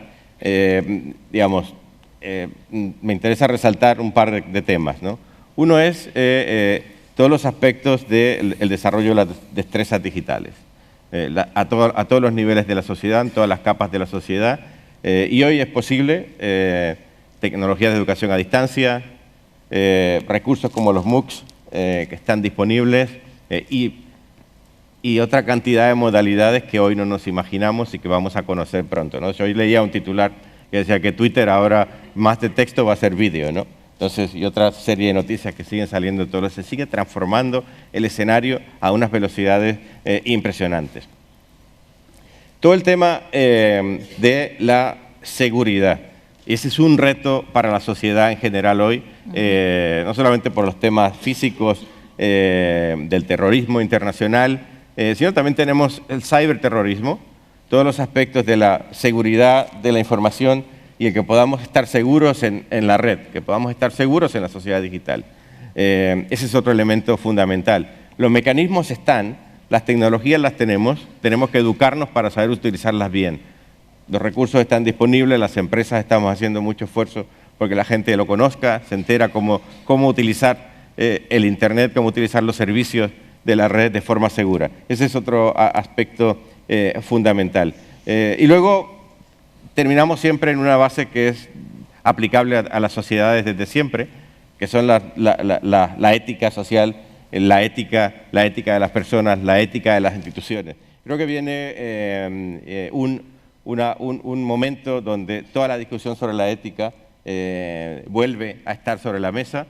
digamos, me interesa resaltar un par de temas, ¿no? Uno es todos los aspectos del desarrollo de las destrezas digitales, a todos los niveles de la sociedad, en todas las capas de la sociedad, y hoy es posible tecnologías de educación a distancia, recursos como los MOOCs que están disponibles, y otra cantidad de modalidades que hoy no nos imaginamos y que vamos a conocer pronto, ¿no? Yo hoy leía un titular que decía que Twitter ahora, más de texto, va a ser vídeo, ¿no? Entonces, y otra serie de noticias que siguen saliendo todos los días. Se sigue transformando el escenario a unas velocidades impresionantes. Todo el tema de la seguridad. Ese es un reto para la sociedad en general hoy, no solamente por los temas físicos del terrorismo internacional, sino también tenemos el ciberterrorismo, todos los aspectos de la seguridad de la información y el que podamos estar seguros en la red, que podamos estar seguros en la sociedad digital. Ese es otro elemento fundamental. Los mecanismos están, las tecnologías las tenemos que educarnos para saber utilizarlas bien. Los recursos están disponibles, las empresas estamos haciendo mucho esfuerzo porque la gente lo conozca, se entera cómo utilizar el Internet, cómo utilizar los servicios de la red de forma segura. Ese es otro aspecto fundamental. Y luego terminamos siempre en una base que es aplicable a las sociedades desde siempre, que son la ética social la ética de las personas, la ética de las instituciones. Creo que viene un momento donde toda la discusión sobre la ética vuelve a estar sobre la mesa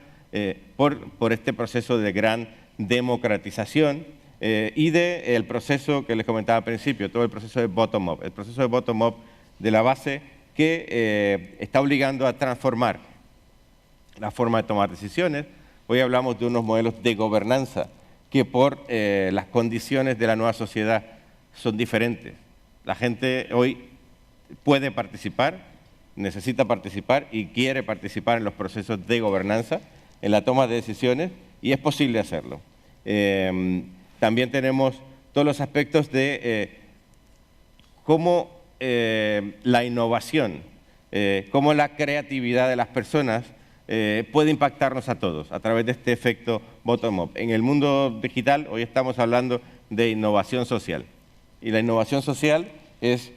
por este proceso de gran democratización y del proceso que les comentaba al principio, todo el proceso de bottom-up, el proceso de bottom-up de la base que está obligando a transformar la forma de tomar decisiones. Hoy hablamos de unos modelos de gobernanza que por las condiciones de la nueva sociedad son diferentes. La gente hoy puede participar, necesita participar y quiere participar en los procesos de gobernanza, en la toma de decisiones, y es posible hacerlo. También tenemos todos los aspectos de cómo la innovación, cómo la creatividad de las personas puede impactarnos a todos a través de este efecto bottom-up. En el mundo digital hoy estamos hablando de innovación social, y la innovación social es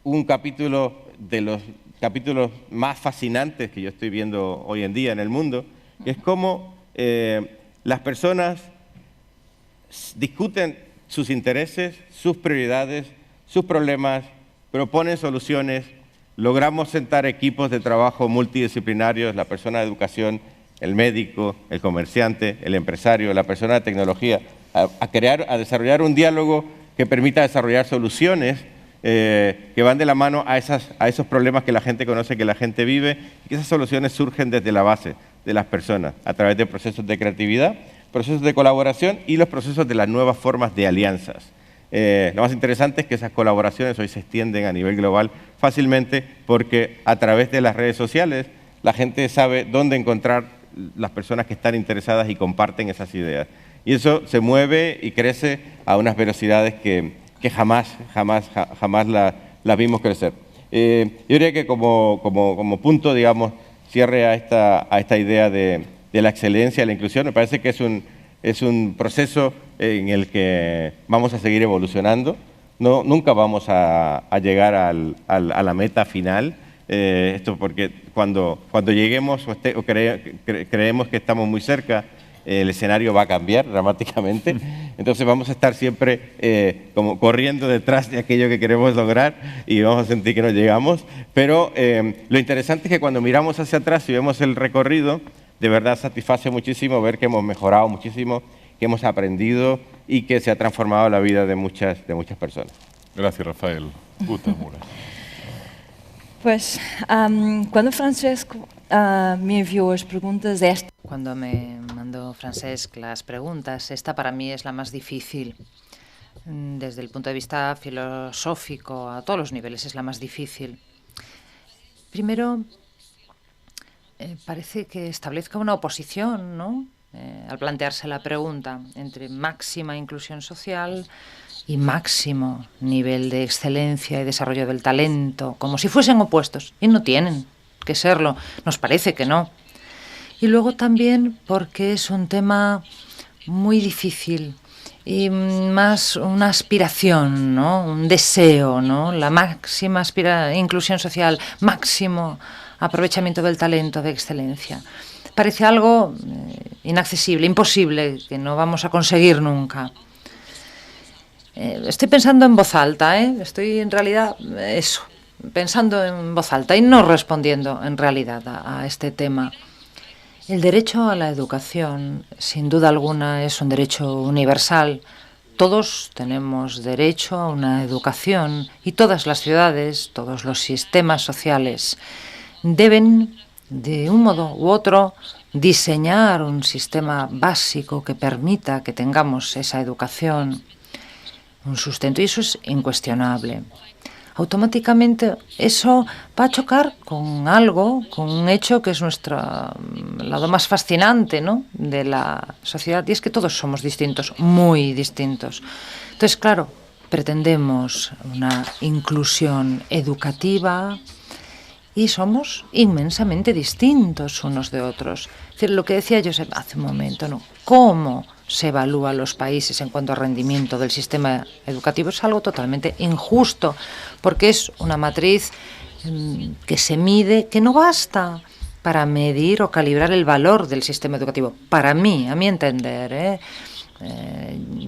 un capítulo de los capítulos más fascinantes que yo estoy viendo hoy en día en el mundo, que es cómo las personas discuten sus intereses, sus prioridades, sus problemas, proponen soluciones, logramos sentar equipos de trabajo multidisciplinarios, la persona de educación, el médico, el comerciante, el empresario, la persona de tecnología, a desarrollar un diálogo que permita desarrollar soluciones que van de la mano a esos problemas que la gente conoce, que la gente vive, y que esas soluciones surgen desde la base de las personas, a través de procesos de creatividad, procesos de colaboración y los procesos de las nuevas formas de alianzas. Lo más interesante es que esas colaboraciones hoy se extienden a nivel global fácilmente porque a través de las redes sociales la gente sabe dónde encontrar las personas que están interesadas y comparten esas ideas. Y eso se mueve y crece a unas velocidades que jamás las vimos crecer. Yo diría que como punto, digamos, cierre a esta idea de la excelencia, la inclusión, me parece que es un proceso en el que vamos a seguir evolucionando. Nunca vamos a llegar a la meta final, esto porque cuando lleguemos o creemos que estamos muy cerca, el escenario va a cambiar dramáticamente, entonces vamos a estar siempre como corriendo detrás de aquello que queremos lograr y vamos a sentir que no llegamos, pero lo interesante es que cuando miramos hacia atrás y vemos el recorrido, de verdad satisface muchísimo ver que hemos mejorado muchísimo, que hemos aprendido y que se ha transformado la vida de muchas personas. Gracias, Rafael. Guta Mura. Pues cuando Francesc me envió las preguntas, cuando me mandó Francesc las preguntas, esta para mí es la más difícil. Desde el punto de vista filosófico, a todos los niveles, es la más difícil. Primero, parece que establezca una oposición, ¿no? Al plantearse la pregunta entre máxima inclusión social y máximo nivel de excelencia y desarrollo del talento, como si fuesen opuestos, y no tienen que serlo, nos parece que no. Y luego también porque es un tema muy difícil y más una aspiración, ¿no? Un deseo, ¿no? La máxima inclusión social, máximo aprovechamiento del talento de excelencia. Parece algo inaccesible, imposible, que no vamos a conseguir nunca. Estoy pensando en voz alta, estoy en realidad pensando en voz alta y no respondiendo en realidad a este tema. El derecho a la educación, sin duda alguna, es un derecho universal. Todos tenemos derecho a una educación y todas las ciudades, todos los sistemas sociales deben, de un modo u otro, diseñar un sistema básico que permita que tengamos esa educación, un sustento, y eso es incuestionable. Automáticamente eso va a chocar con algo, con un hecho que es nuestro lado más fascinante, ¿no?, de la sociedad, y es que todos somos distintos, muy distintos. Entonces, claro, pretendemos una inclusión educativa y somos inmensamente distintos unos de otros. Es decir, lo que decía Josep hace un momento, ¿no?, cómo se evalúan los países en cuanto a rendimiento del sistema educativo es algo totalmente injusto, porque es una matriz que se mide, que no basta, para medir o calibrar el valor del sistema educativo. Para mí, a mi entender,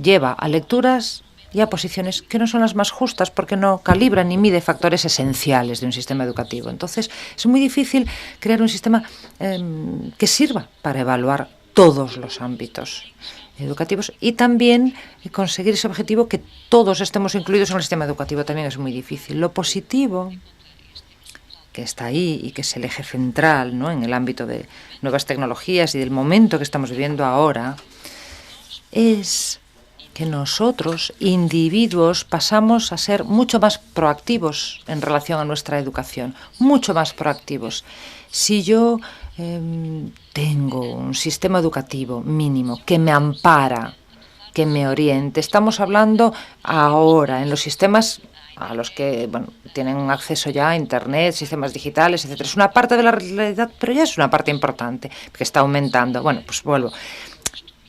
lleva a lecturas y a posiciones que no son las más justas porque no calibra ni mide factores esenciales de un sistema educativo. Entonces, es muy difícil crear un sistema que sirva para evaluar todos los ámbitos educativos y también conseguir ese objetivo que todos estemos incluidos en el sistema educativo también es muy difícil. Lo positivo que está ahí y que es el eje central, ¿no?, en el ámbito de nuevas tecnologías y del momento que estamos viviendo ahora, es que nosotros, individuos, pasamos a ser mucho más proactivos en relación a nuestra educación, mucho más proactivos. Si yo tengo un sistema educativo mínimo que me ampara, que me oriente, estamos hablando ahora en los sistemas a los que tienen acceso ya a Internet, sistemas digitales, etcétera. Es una parte de la realidad, pero ya es una parte importante, que está aumentando. Bueno, pues vuelvo.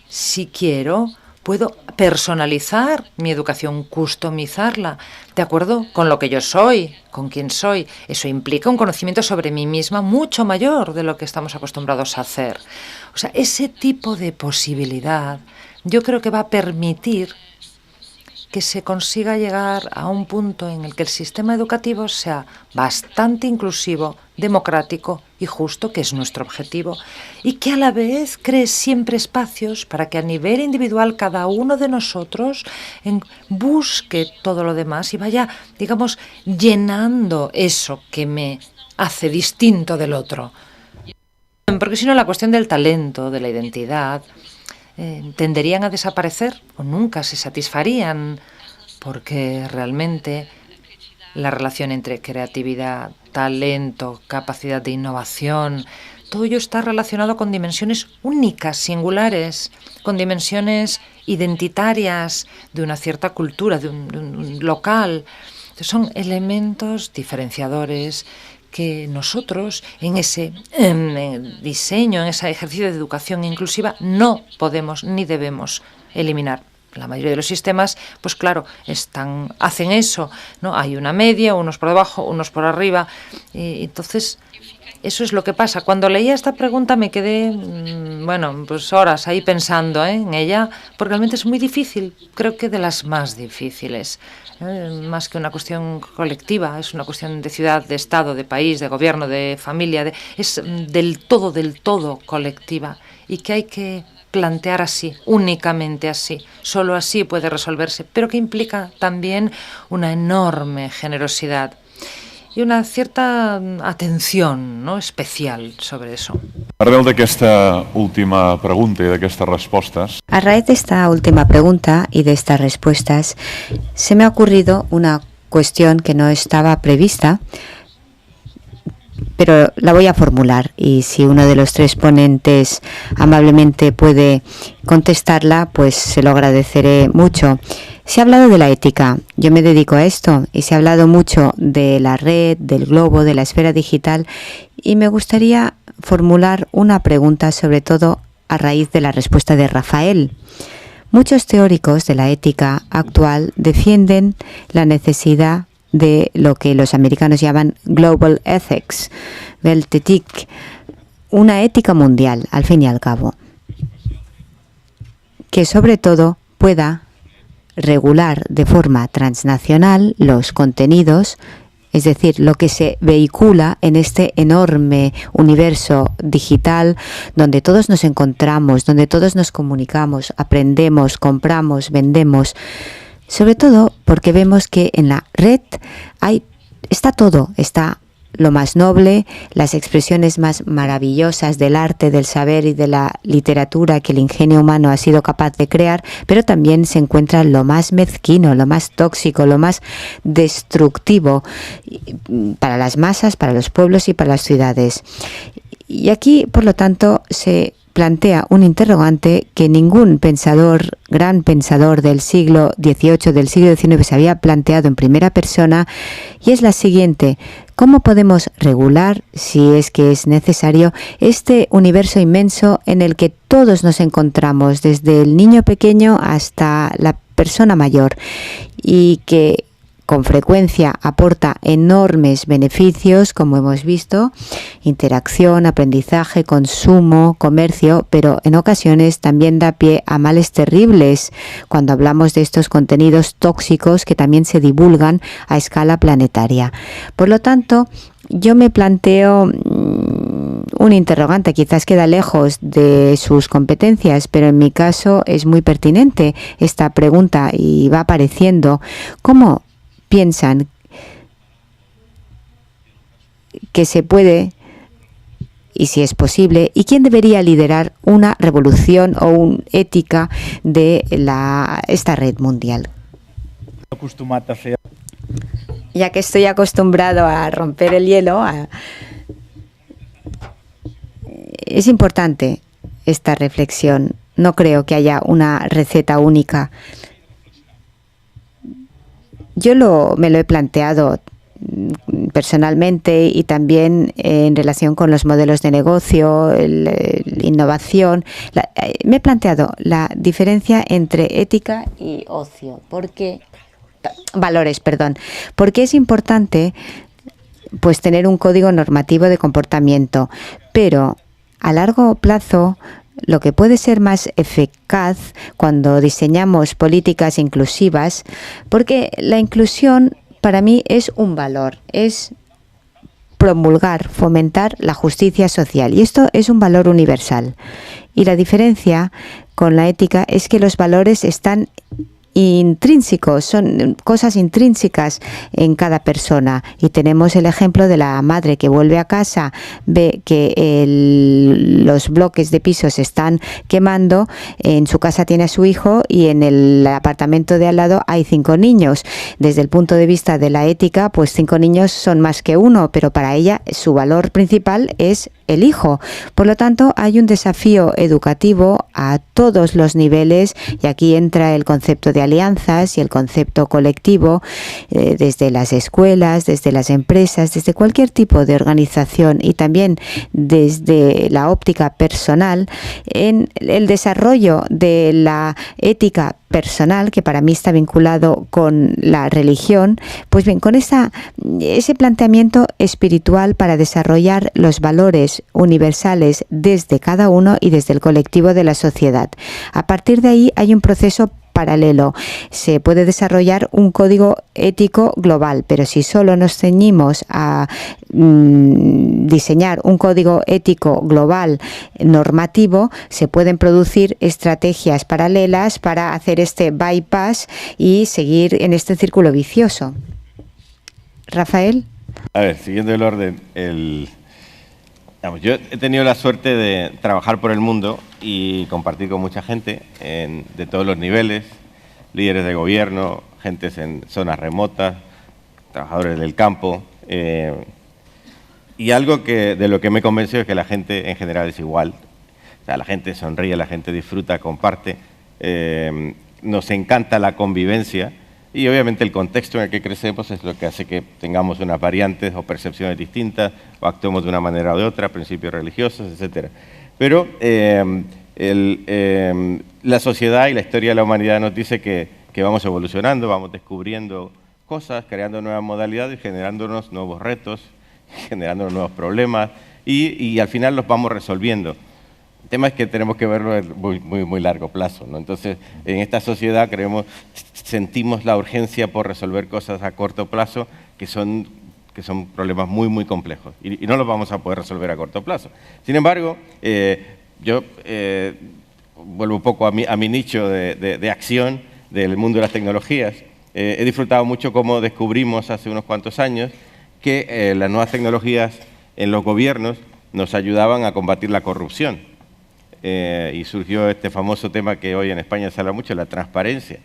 Si quiero, puedo personalizar mi educación, customizarla, de acuerdo con lo que yo soy, con quién soy. Eso implica un conocimiento sobre mí misma mucho mayor de lo que estamos acostumbrados a hacer. O sea, ese tipo de posibilidad yo creo que va a permitir que se consiga llegar a un punto en el que el sistema educativo sea bastante inclusivo, democrático y justo, que es nuestro objetivo, y que a la vez cree siempre espacios para que a nivel individual cada uno de nosotros busque todo lo demás y vaya, digamos, llenando eso que me hace distinto del otro. Porque si no, la cuestión del talento, de la identidad, tenderían a desaparecer o nunca se satisfarían, porque realmente la relación entre creatividad, talento, capacidad de innovación, todo ello está relacionado con dimensiones únicas, singulares, con dimensiones identitarias de una cierta cultura, de un local. Son elementos diferenciadores que nosotros en ese diseño, en ese ejercicio de educación inclusiva no podemos ni debemos eliminar. La mayoría de los sistemas, pues claro, hacen eso, ¿no? Hay una media, unos por debajo, unos por arriba, y entonces eso es lo que pasa. Cuando leía esta pregunta me quedé, pues horas ahí pensando en ella, porque realmente es muy difícil, creo que de las más difíciles. Más que una cuestión colectiva, es una cuestión de ciudad, de Estado, de país, de gobierno, de familia, es del todo colectiva y que hay que plantear así, únicamente así, solo así puede resolverse, pero que implica también una enorme generosidad y una cierta atención, ¿no?, especial sobre eso. Arrel d'aquesta última pregunta y d'aquestes respostes. A raíz de esta última pregunta y de estas respuestas, se me ha ocurrido una cuestión que no estaba prevista, pero la voy a formular y si uno de los tres ponentes amablemente puede contestarla, pues se lo agradeceré mucho. Se ha hablado de la ética, yo me dedico a esto, y se ha hablado mucho de la red, del globo, de la esfera digital, y me gustaría formular una pregunta sobre todo a raíz de la respuesta de Rafael. Muchos teóricos de la ética actual defienden la necesidad de lo que los americanos llaman Global Ethics, Weltethik, una ética mundial, al fin y al cabo, que sobre todo pueda regular de forma transnacional los contenidos, es decir, lo que se vehicula en este enorme universo digital donde todos nos encontramos, donde todos nos comunicamos, aprendemos, compramos, vendemos, sobre todo porque vemos que en la red está todo, está lo más noble, las expresiones más maravillosas del arte, del saber y de la literatura que el ingenio humano ha sido capaz de crear, pero también se encuentra lo más mezquino, lo más tóxico, lo más destructivo para las masas, para los pueblos y para las ciudades. Y aquí, por lo tanto, se plantea un interrogante que ningún gran pensador del siglo XVIII, del siglo XIX se había planteado en primera persona, y es la siguiente: ¿cómo podemos regular, si es que es necesario, este universo inmenso en el que todos nos encontramos, desde el niño pequeño hasta la persona mayor, y que con frecuencia aporta enormes beneficios, como hemos visto, interacción, aprendizaje, consumo, comercio, pero en ocasiones también da pie a males terribles cuando hablamos de estos contenidos tóxicos que también se divulgan a escala planetaria. Por lo tanto, yo me planteo un interrogante, quizás queda lejos de sus competencias, pero en mi caso es muy pertinente esta pregunta y va apareciendo. ¿Cómo piensan que se puede, y si es posible, y quién debería liderar una revolución o una ética de esta red mundial? Ya que estoy acostumbrado a romper el hielo, es importante esta reflexión. No creo que haya una receta única. Yo me lo he planteado personalmente y también en relación con los modelos de negocio, la innovación. Me he planteado la diferencia entre ética y ocio. Valores, perdón. Porque es importante pues tener un código normativo de comportamiento, pero a largo plazo lo que puede ser más eficaz cuando diseñamos políticas inclusivas, porque la inclusión para mí es un valor, es promulgar, fomentar la justicia social, y esto es un valor universal. Y la diferencia con la ética es que los valores están intrínsecos, son cosas intrínsecas en cada persona, y tenemos el ejemplo de la madre que vuelve a casa, ve que los bloques de pisos se están quemando, en su casa tiene a su hijo y en el apartamento de al lado hay 5 niños. Desde el punto de vista de la ética, pues 5 niños son más que uno, pero para ella su valor principal es el hijo. Por lo tanto, hay un desafío educativo a todos los niveles, y aquí entra el concepto de alianzas y el concepto colectivo, desde las escuelas, desde las empresas, desde cualquier tipo de organización, y también desde la óptica personal, en el desarrollo de la ética personal, que para mí está vinculado con la religión. Pues bien, con ese planteamiento espiritual para desarrollar los valores universales desde cada uno y desde el colectivo de la sociedad. A partir de ahí hay un proceso paralelo. Se puede desarrollar un código ético global, pero si solo nos ceñimos a diseñar un código ético global normativo, se pueden producir estrategias paralelas para hacer este bypass y seguir en este círculo vicioso. Rafael. A ver, siguiendo el orden, yo he tenido la suerte de trabajar por el mundo y compartir con mucha gente de todos los niveles, líderes de gobierno, gentes en zonas remotas, trabajadores del campo, y algo de lo que me he convencido es que la gente en general es igual. O sea, la gente sonríe, la gente disfruta, comparte, nos encanta la convivencia, y obviamente el contexto en el que crecemos es lo que hace que tengamos unas variantes o percepciones distintas, o actuemos de una manera o de otra, principios religiosos, etc. Pero la sociedad y la historia de la humanidad nos dice que vamos evolucionando, vamos descubriendo cosas, creando nuevas modalidades, generándonos nuevos retos, generándonos nuevos problemas, y al final los vamos resolviendo. El tema es que tenemos que verlo en muy largo plazo, ¿no? Entonces, en esta sociedad sentimos la urgencia por resolver cosas a corto plazo que son problemas muy complejos, y no los vamos a poder resolver a corto plazo. Sin embargo, yo vuelvo un poco a mi nicho de acción del mundo de las tecnologías. He disfrutado mucho cómo descubrimos hace unos cuantos años que las nuevas tecnologías en los gobiernos nos ayudaban a combatir la corrupción. Y surgió este famoso tema que hoy en España se habla mucho, la transparencia.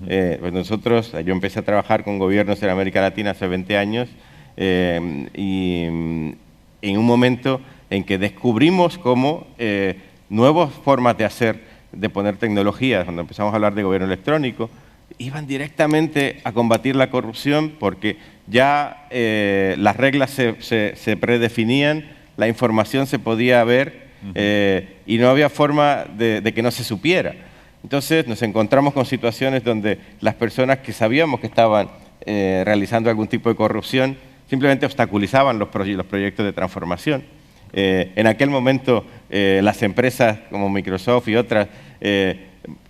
Pues yo empecé a trabajar con gobiernos en América Latina hace 20 años, y en un momento en que descubrimos cómo nuevas formas de poner tecnologías, cuando empezamos a hablar de gobierno electrónico, iban directamente a combatir la corrupción, porque ya las reglas se predefinían, la información se podía ver, y no había forma de que no se supiera. Entonces nos encontramos con situaciones donde las personas que sabíamos que estaban realizando algún tipo de corrupción, simplemente obstaculizaban los proyectos de transformación. En aquel momento las empresas como Microsoft y otras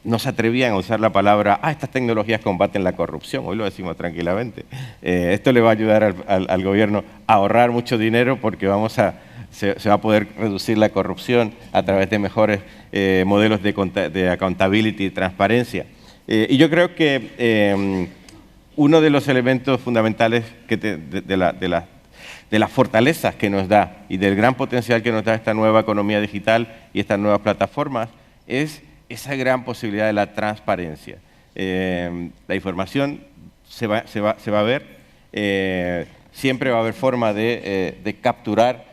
no se atrevían a usar la palabra estas tecnologías combaten la corrupción, hoy lo decimos tranquilamente. Esto le va a ayudar al gobierno a ahorrar mucho dinero porque se va a poder reducir la corrupción a través de mejores modelos de accountability y transparencia. Y yo creo que uno de los elementos fundamentales de las fortalezas que nos da y del gran potencial que nos da esta nueva economía digital y estas nuevas plataformas es esa gran posibilidad de la transparencia. La información se va a ver, siempre va a haber forma de capturar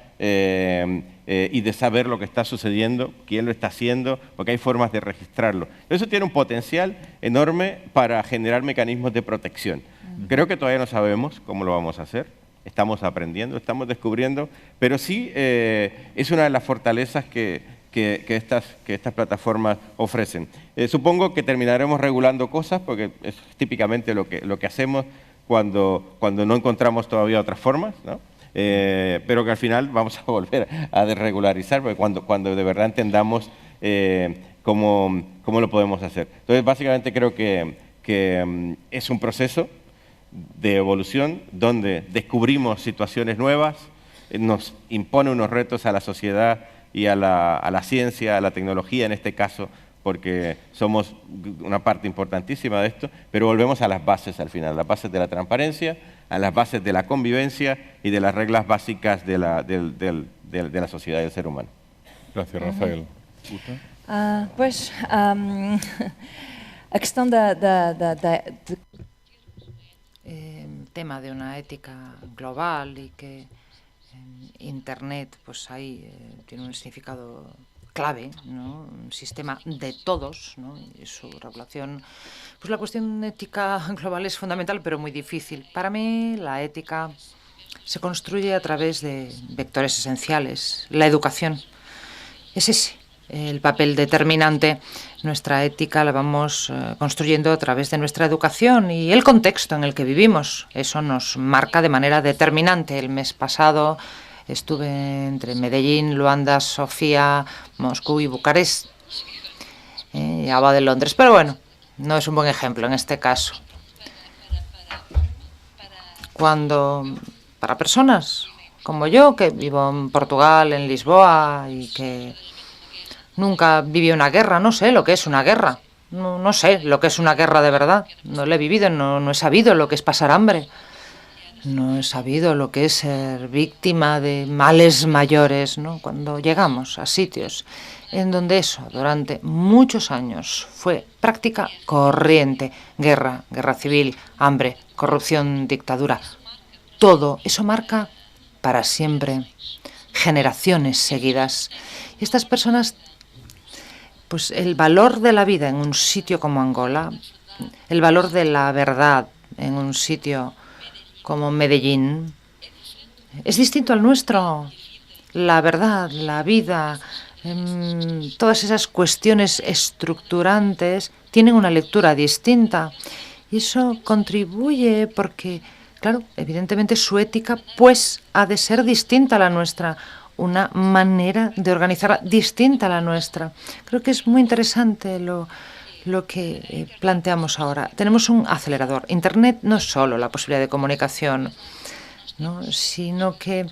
y de saber lo que está sucediendo, quién lo está haciendo, porque hay formas de registrarlo. Eso tiene un potencial enorme para generar mecanismos de protección. Creo que todavía no sabemos cómo lo vamos a hacer, estamos aprendiendo, estamos descubriendo, pero sí es una de las fortalezas que estas plataformas ofrecen. Supongo que terminaremos regulando cosas, porque es típicamente lo que hacemos cuando no encontramos todavía otras formas, ¿no? Pero que al final vamos a volver a desregularizar, porque cuando de verdad entendamos cómo lo podemos hacer. Entonces, básicamente creo que es un proceso de evolución donde descubrimos situaciones nuevas, nos impone unos retos a la sociedad y a la ciencia, a la tecnología en este caso, porque somos una parte importantísima de esto, pero volvemos a las bases al final, las bases de la transparencia, a las bases de la convivencia y de las reglas básicas de la sociedad y del ser humano. Gracias, Rafael. Pois, a questão tema de una ética global y que Internet pues ahí tiene un significado clave, ¿no? Un sistema de todos, ¿no? Y su regulación, pues la cuestión ética global es fundamental pero muy difícil. Para mí la ética se construye a través de vectores esenciales. La educación es ese el papel determinante. Nuestra ética la vamos construyendo a través de nuestra educación y el contexto en el que vivimos. Eso nos marca de manera determinante. El mes pasado estuve entre Medellín, Luanda, Sofía, Moscú y Bucarest. Y hablaba de Londres, pero bueno, no es un buen ejemplo en este caso. Cuando para personas como yo, que vivo en Portugal, en Lisboa, y que nunca viví una guerra, no sé lo que es una guerra, no sé lo que es una guerra de verdad, no la he vivido, no he sabido lo que es pasar hambre, no he sabido lo que es ser víctima de males mayores, ¿no? Cuando llegamos a sitios en donde eso durante muchos años fue práctica corriente, guerra civil, hambre, corrupción, dictadura, todo eso marca para siempre, generaciones seguidas. Y estas personas, pues el valor de la vida en un sitio como Angola, el valor de la verdad en un sitio como Medellín, es distinto al nuestro. La verdad, la vida, todas esas cuestiones estructurantes tienen una lectura distinta. Y eso contribuye porque, claro, evidentemente su ética pues ha de ser distinta a la nuestra, una manera de organizarla distinta a la nuestra. Creo que es muy interesante lo que planteamos ahora. Tenemos un acelerador. Internet no es solo la posibilidad de comunicación, ¿no? Sino que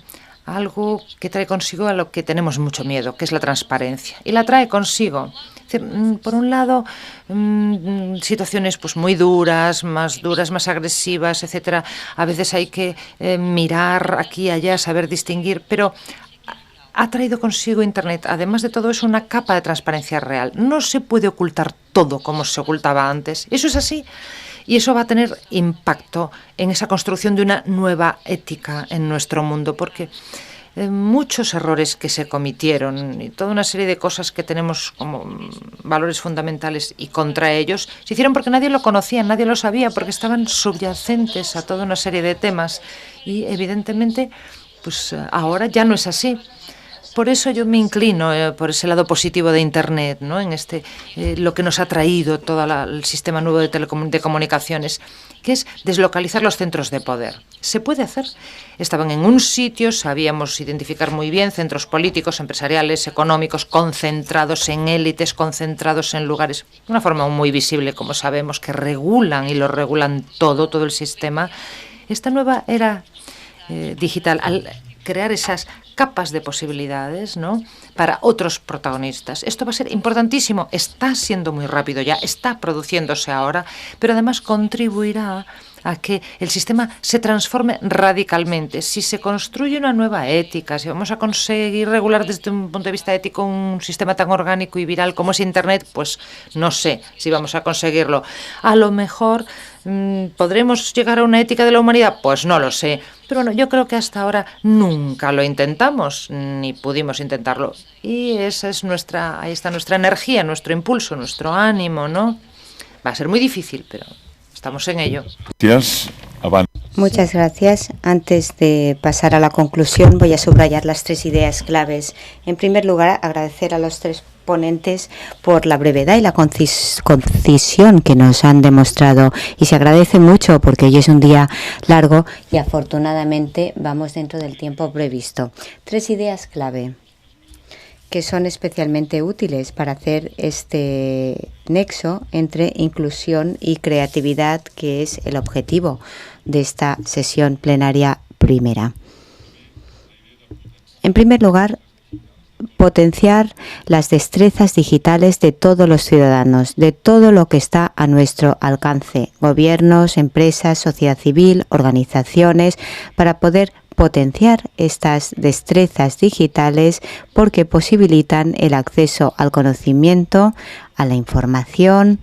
algo que trae consigo a lo que tenemos mucho miedo, que es la transparencia. Y la trae consigo. Es decir, por un lado, situaciones pues muy duras, más agresivas, etcétera. A veces hay que mirar aquí y allá, saber distinguir, pero ha traído consigo Internet, además de todo eso, una capa de transparencia real. No se puede ocultar todo como se ocultaba antes. Eso es así. Y eso va a tener impacto en esa construcción de una nueva ética en nuestro mundo, porque muchos errores que se cometieron y toda una serie de cosas que tenemos como valores fundamentales y contra ellos, se hicieron porque nadie lo conocía, nadie lo sabía, porque estaban subyacentes a toda una serie de temas. Y evidentemente, pues ahora ya no es así. Por eso yo me inclino por ese lado positivo de Internet, ¿no? En lo que nos ha traído todo el sistema nuevo de comunicaciones. que es deslocalizar los centros de poder. Se puede hacer. Estaban en un sitio, sabíamos identificar muy bien centros políticos, empresariales, económicos, concentrados en élites, concentrados en lugares, de una forma muy visible, como sabemos, que regulan y lo regulan todo el sistema. Esta nueva era digital, al crear esas capas de posibilidades, ¿no?, para otros protagonistas. Esto va a ser importantísimo, está siendo muy rápido ya, está produciéndose ahora, pero además contribuirá a que el sistema se transforme radicalmente. Si se construye una nueva ética, si vamos a conseguir regular desde un punto de vista ético un sistema tan orgánico y viral como es Internet, pues no sé si vamos a conseguirlo. A lo mejor ¿podremos llegar a una ética de la humanidad? Pues no lo sé. Pero bueno, yo creo que hasta ahora nunca lo intentamos, ni pudimos intentarlo. Y esa es ahí está nuestra energía, nuestro impulso, nuestro ánimo, ¿no? Va a ser muy difícil, pero estamos en ello. Muchas gracias. Antes de pasar a la conclusión, voy a subrayar las 3 ideas claves. En primer lugar, agradecer a los 3 ponentes por la brevedad y la concisión que nos han demostrado, y se agradece mucho porque hoy es un día largo y afortunadamente vamos dentro del tiempo previsto. 3 ideas clave que son especialmente útiles para hacer este nexo entre inclusión y creatividad, que es el objetivo de esta sesión plenaria primera. En primer lugar, potenciar las destrezas digitales de todos los ciudadanos, de todo lo que está a nuestro alcance, gobiernos, empresas, sociedad civil, organizaciones, para poder potenciar estas destrezas digitales porque posibilitan el acceso al conocimiento, a la información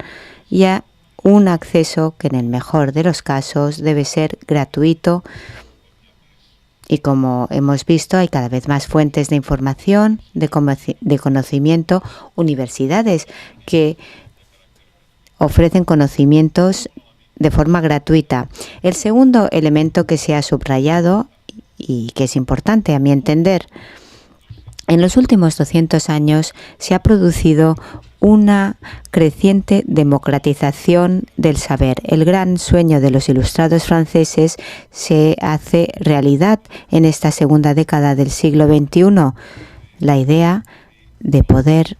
y a un acceso que en el mejor de los casos debe ser gratuito. Y como hemos visto, hay cada vez más fuentes de información, de conocimiento, universidades que ofrecen conocimientos de forma gratuita. El segundo elemento que se ha subrayado y que es importante a mi entender, en los últimos 200 años se ha producido una creciente democratización del saber. El gran sueño de los ilustrados franceses se hace realidad en esta segunda década del siglo XXI. La idea de poder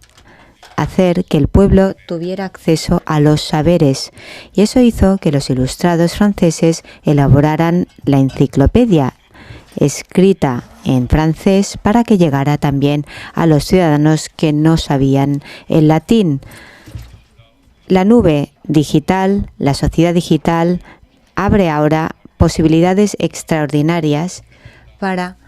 hacer que el pueblo tuviera acceso a los saberes. Y eso hizo que los ilustrados franceses elaboraran la enciclopedia, escrita en francés, para que llegara también a los ciudadanos que no sabían el latín. La nube digital, la sociedad digital, abre ahora posibilidades extraordinarias para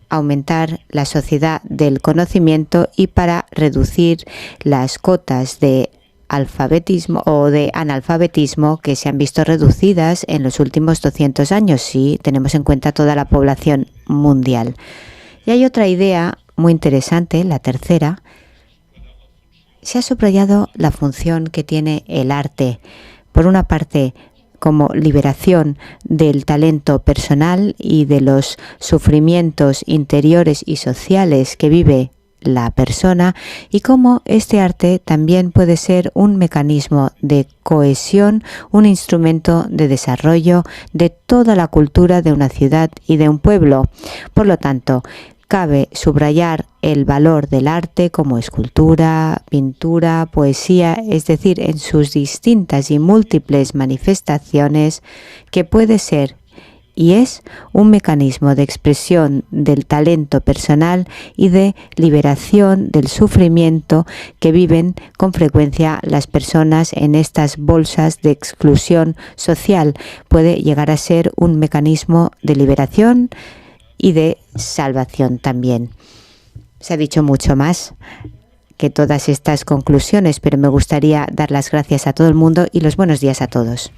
aumentar la sociedad del conocimiento y para reducir las cotas de alfabetismo o de analfabetismo que se han visto reducidas en los últimos 200 años, si tenemos en cuenta toda la población mundial. Y hay otra idea muy interesante, la tercera. Se ha subrayado la función que tiene el arte, por una parte como liberación del talento personal y de los sufrimientos interiores y sociales que vive la persona, y cómo este arte también puede ser un mecanismo de cohesión, un instrumento de desarrollo de toda la cultura de una ciudad y de un pueblo. Por lo tanto, cabe subrayar el valor del arte como escultura, pintura, poesía, es decir, en sus distintas y múltiples manifestaciones, que puede ser y es un mecanismo de expresión del talento personal y de liberación del sufrimiento que viven con frecuencia las personas en estas bolsas de exclusión social. Puede llegar a ser un mecanismo de liberación y de salvación también. Se ha dicho mucho más que todas estas conclusiones, pero me gustaría dar las gracias a todo el mundo y los buenos días a todos.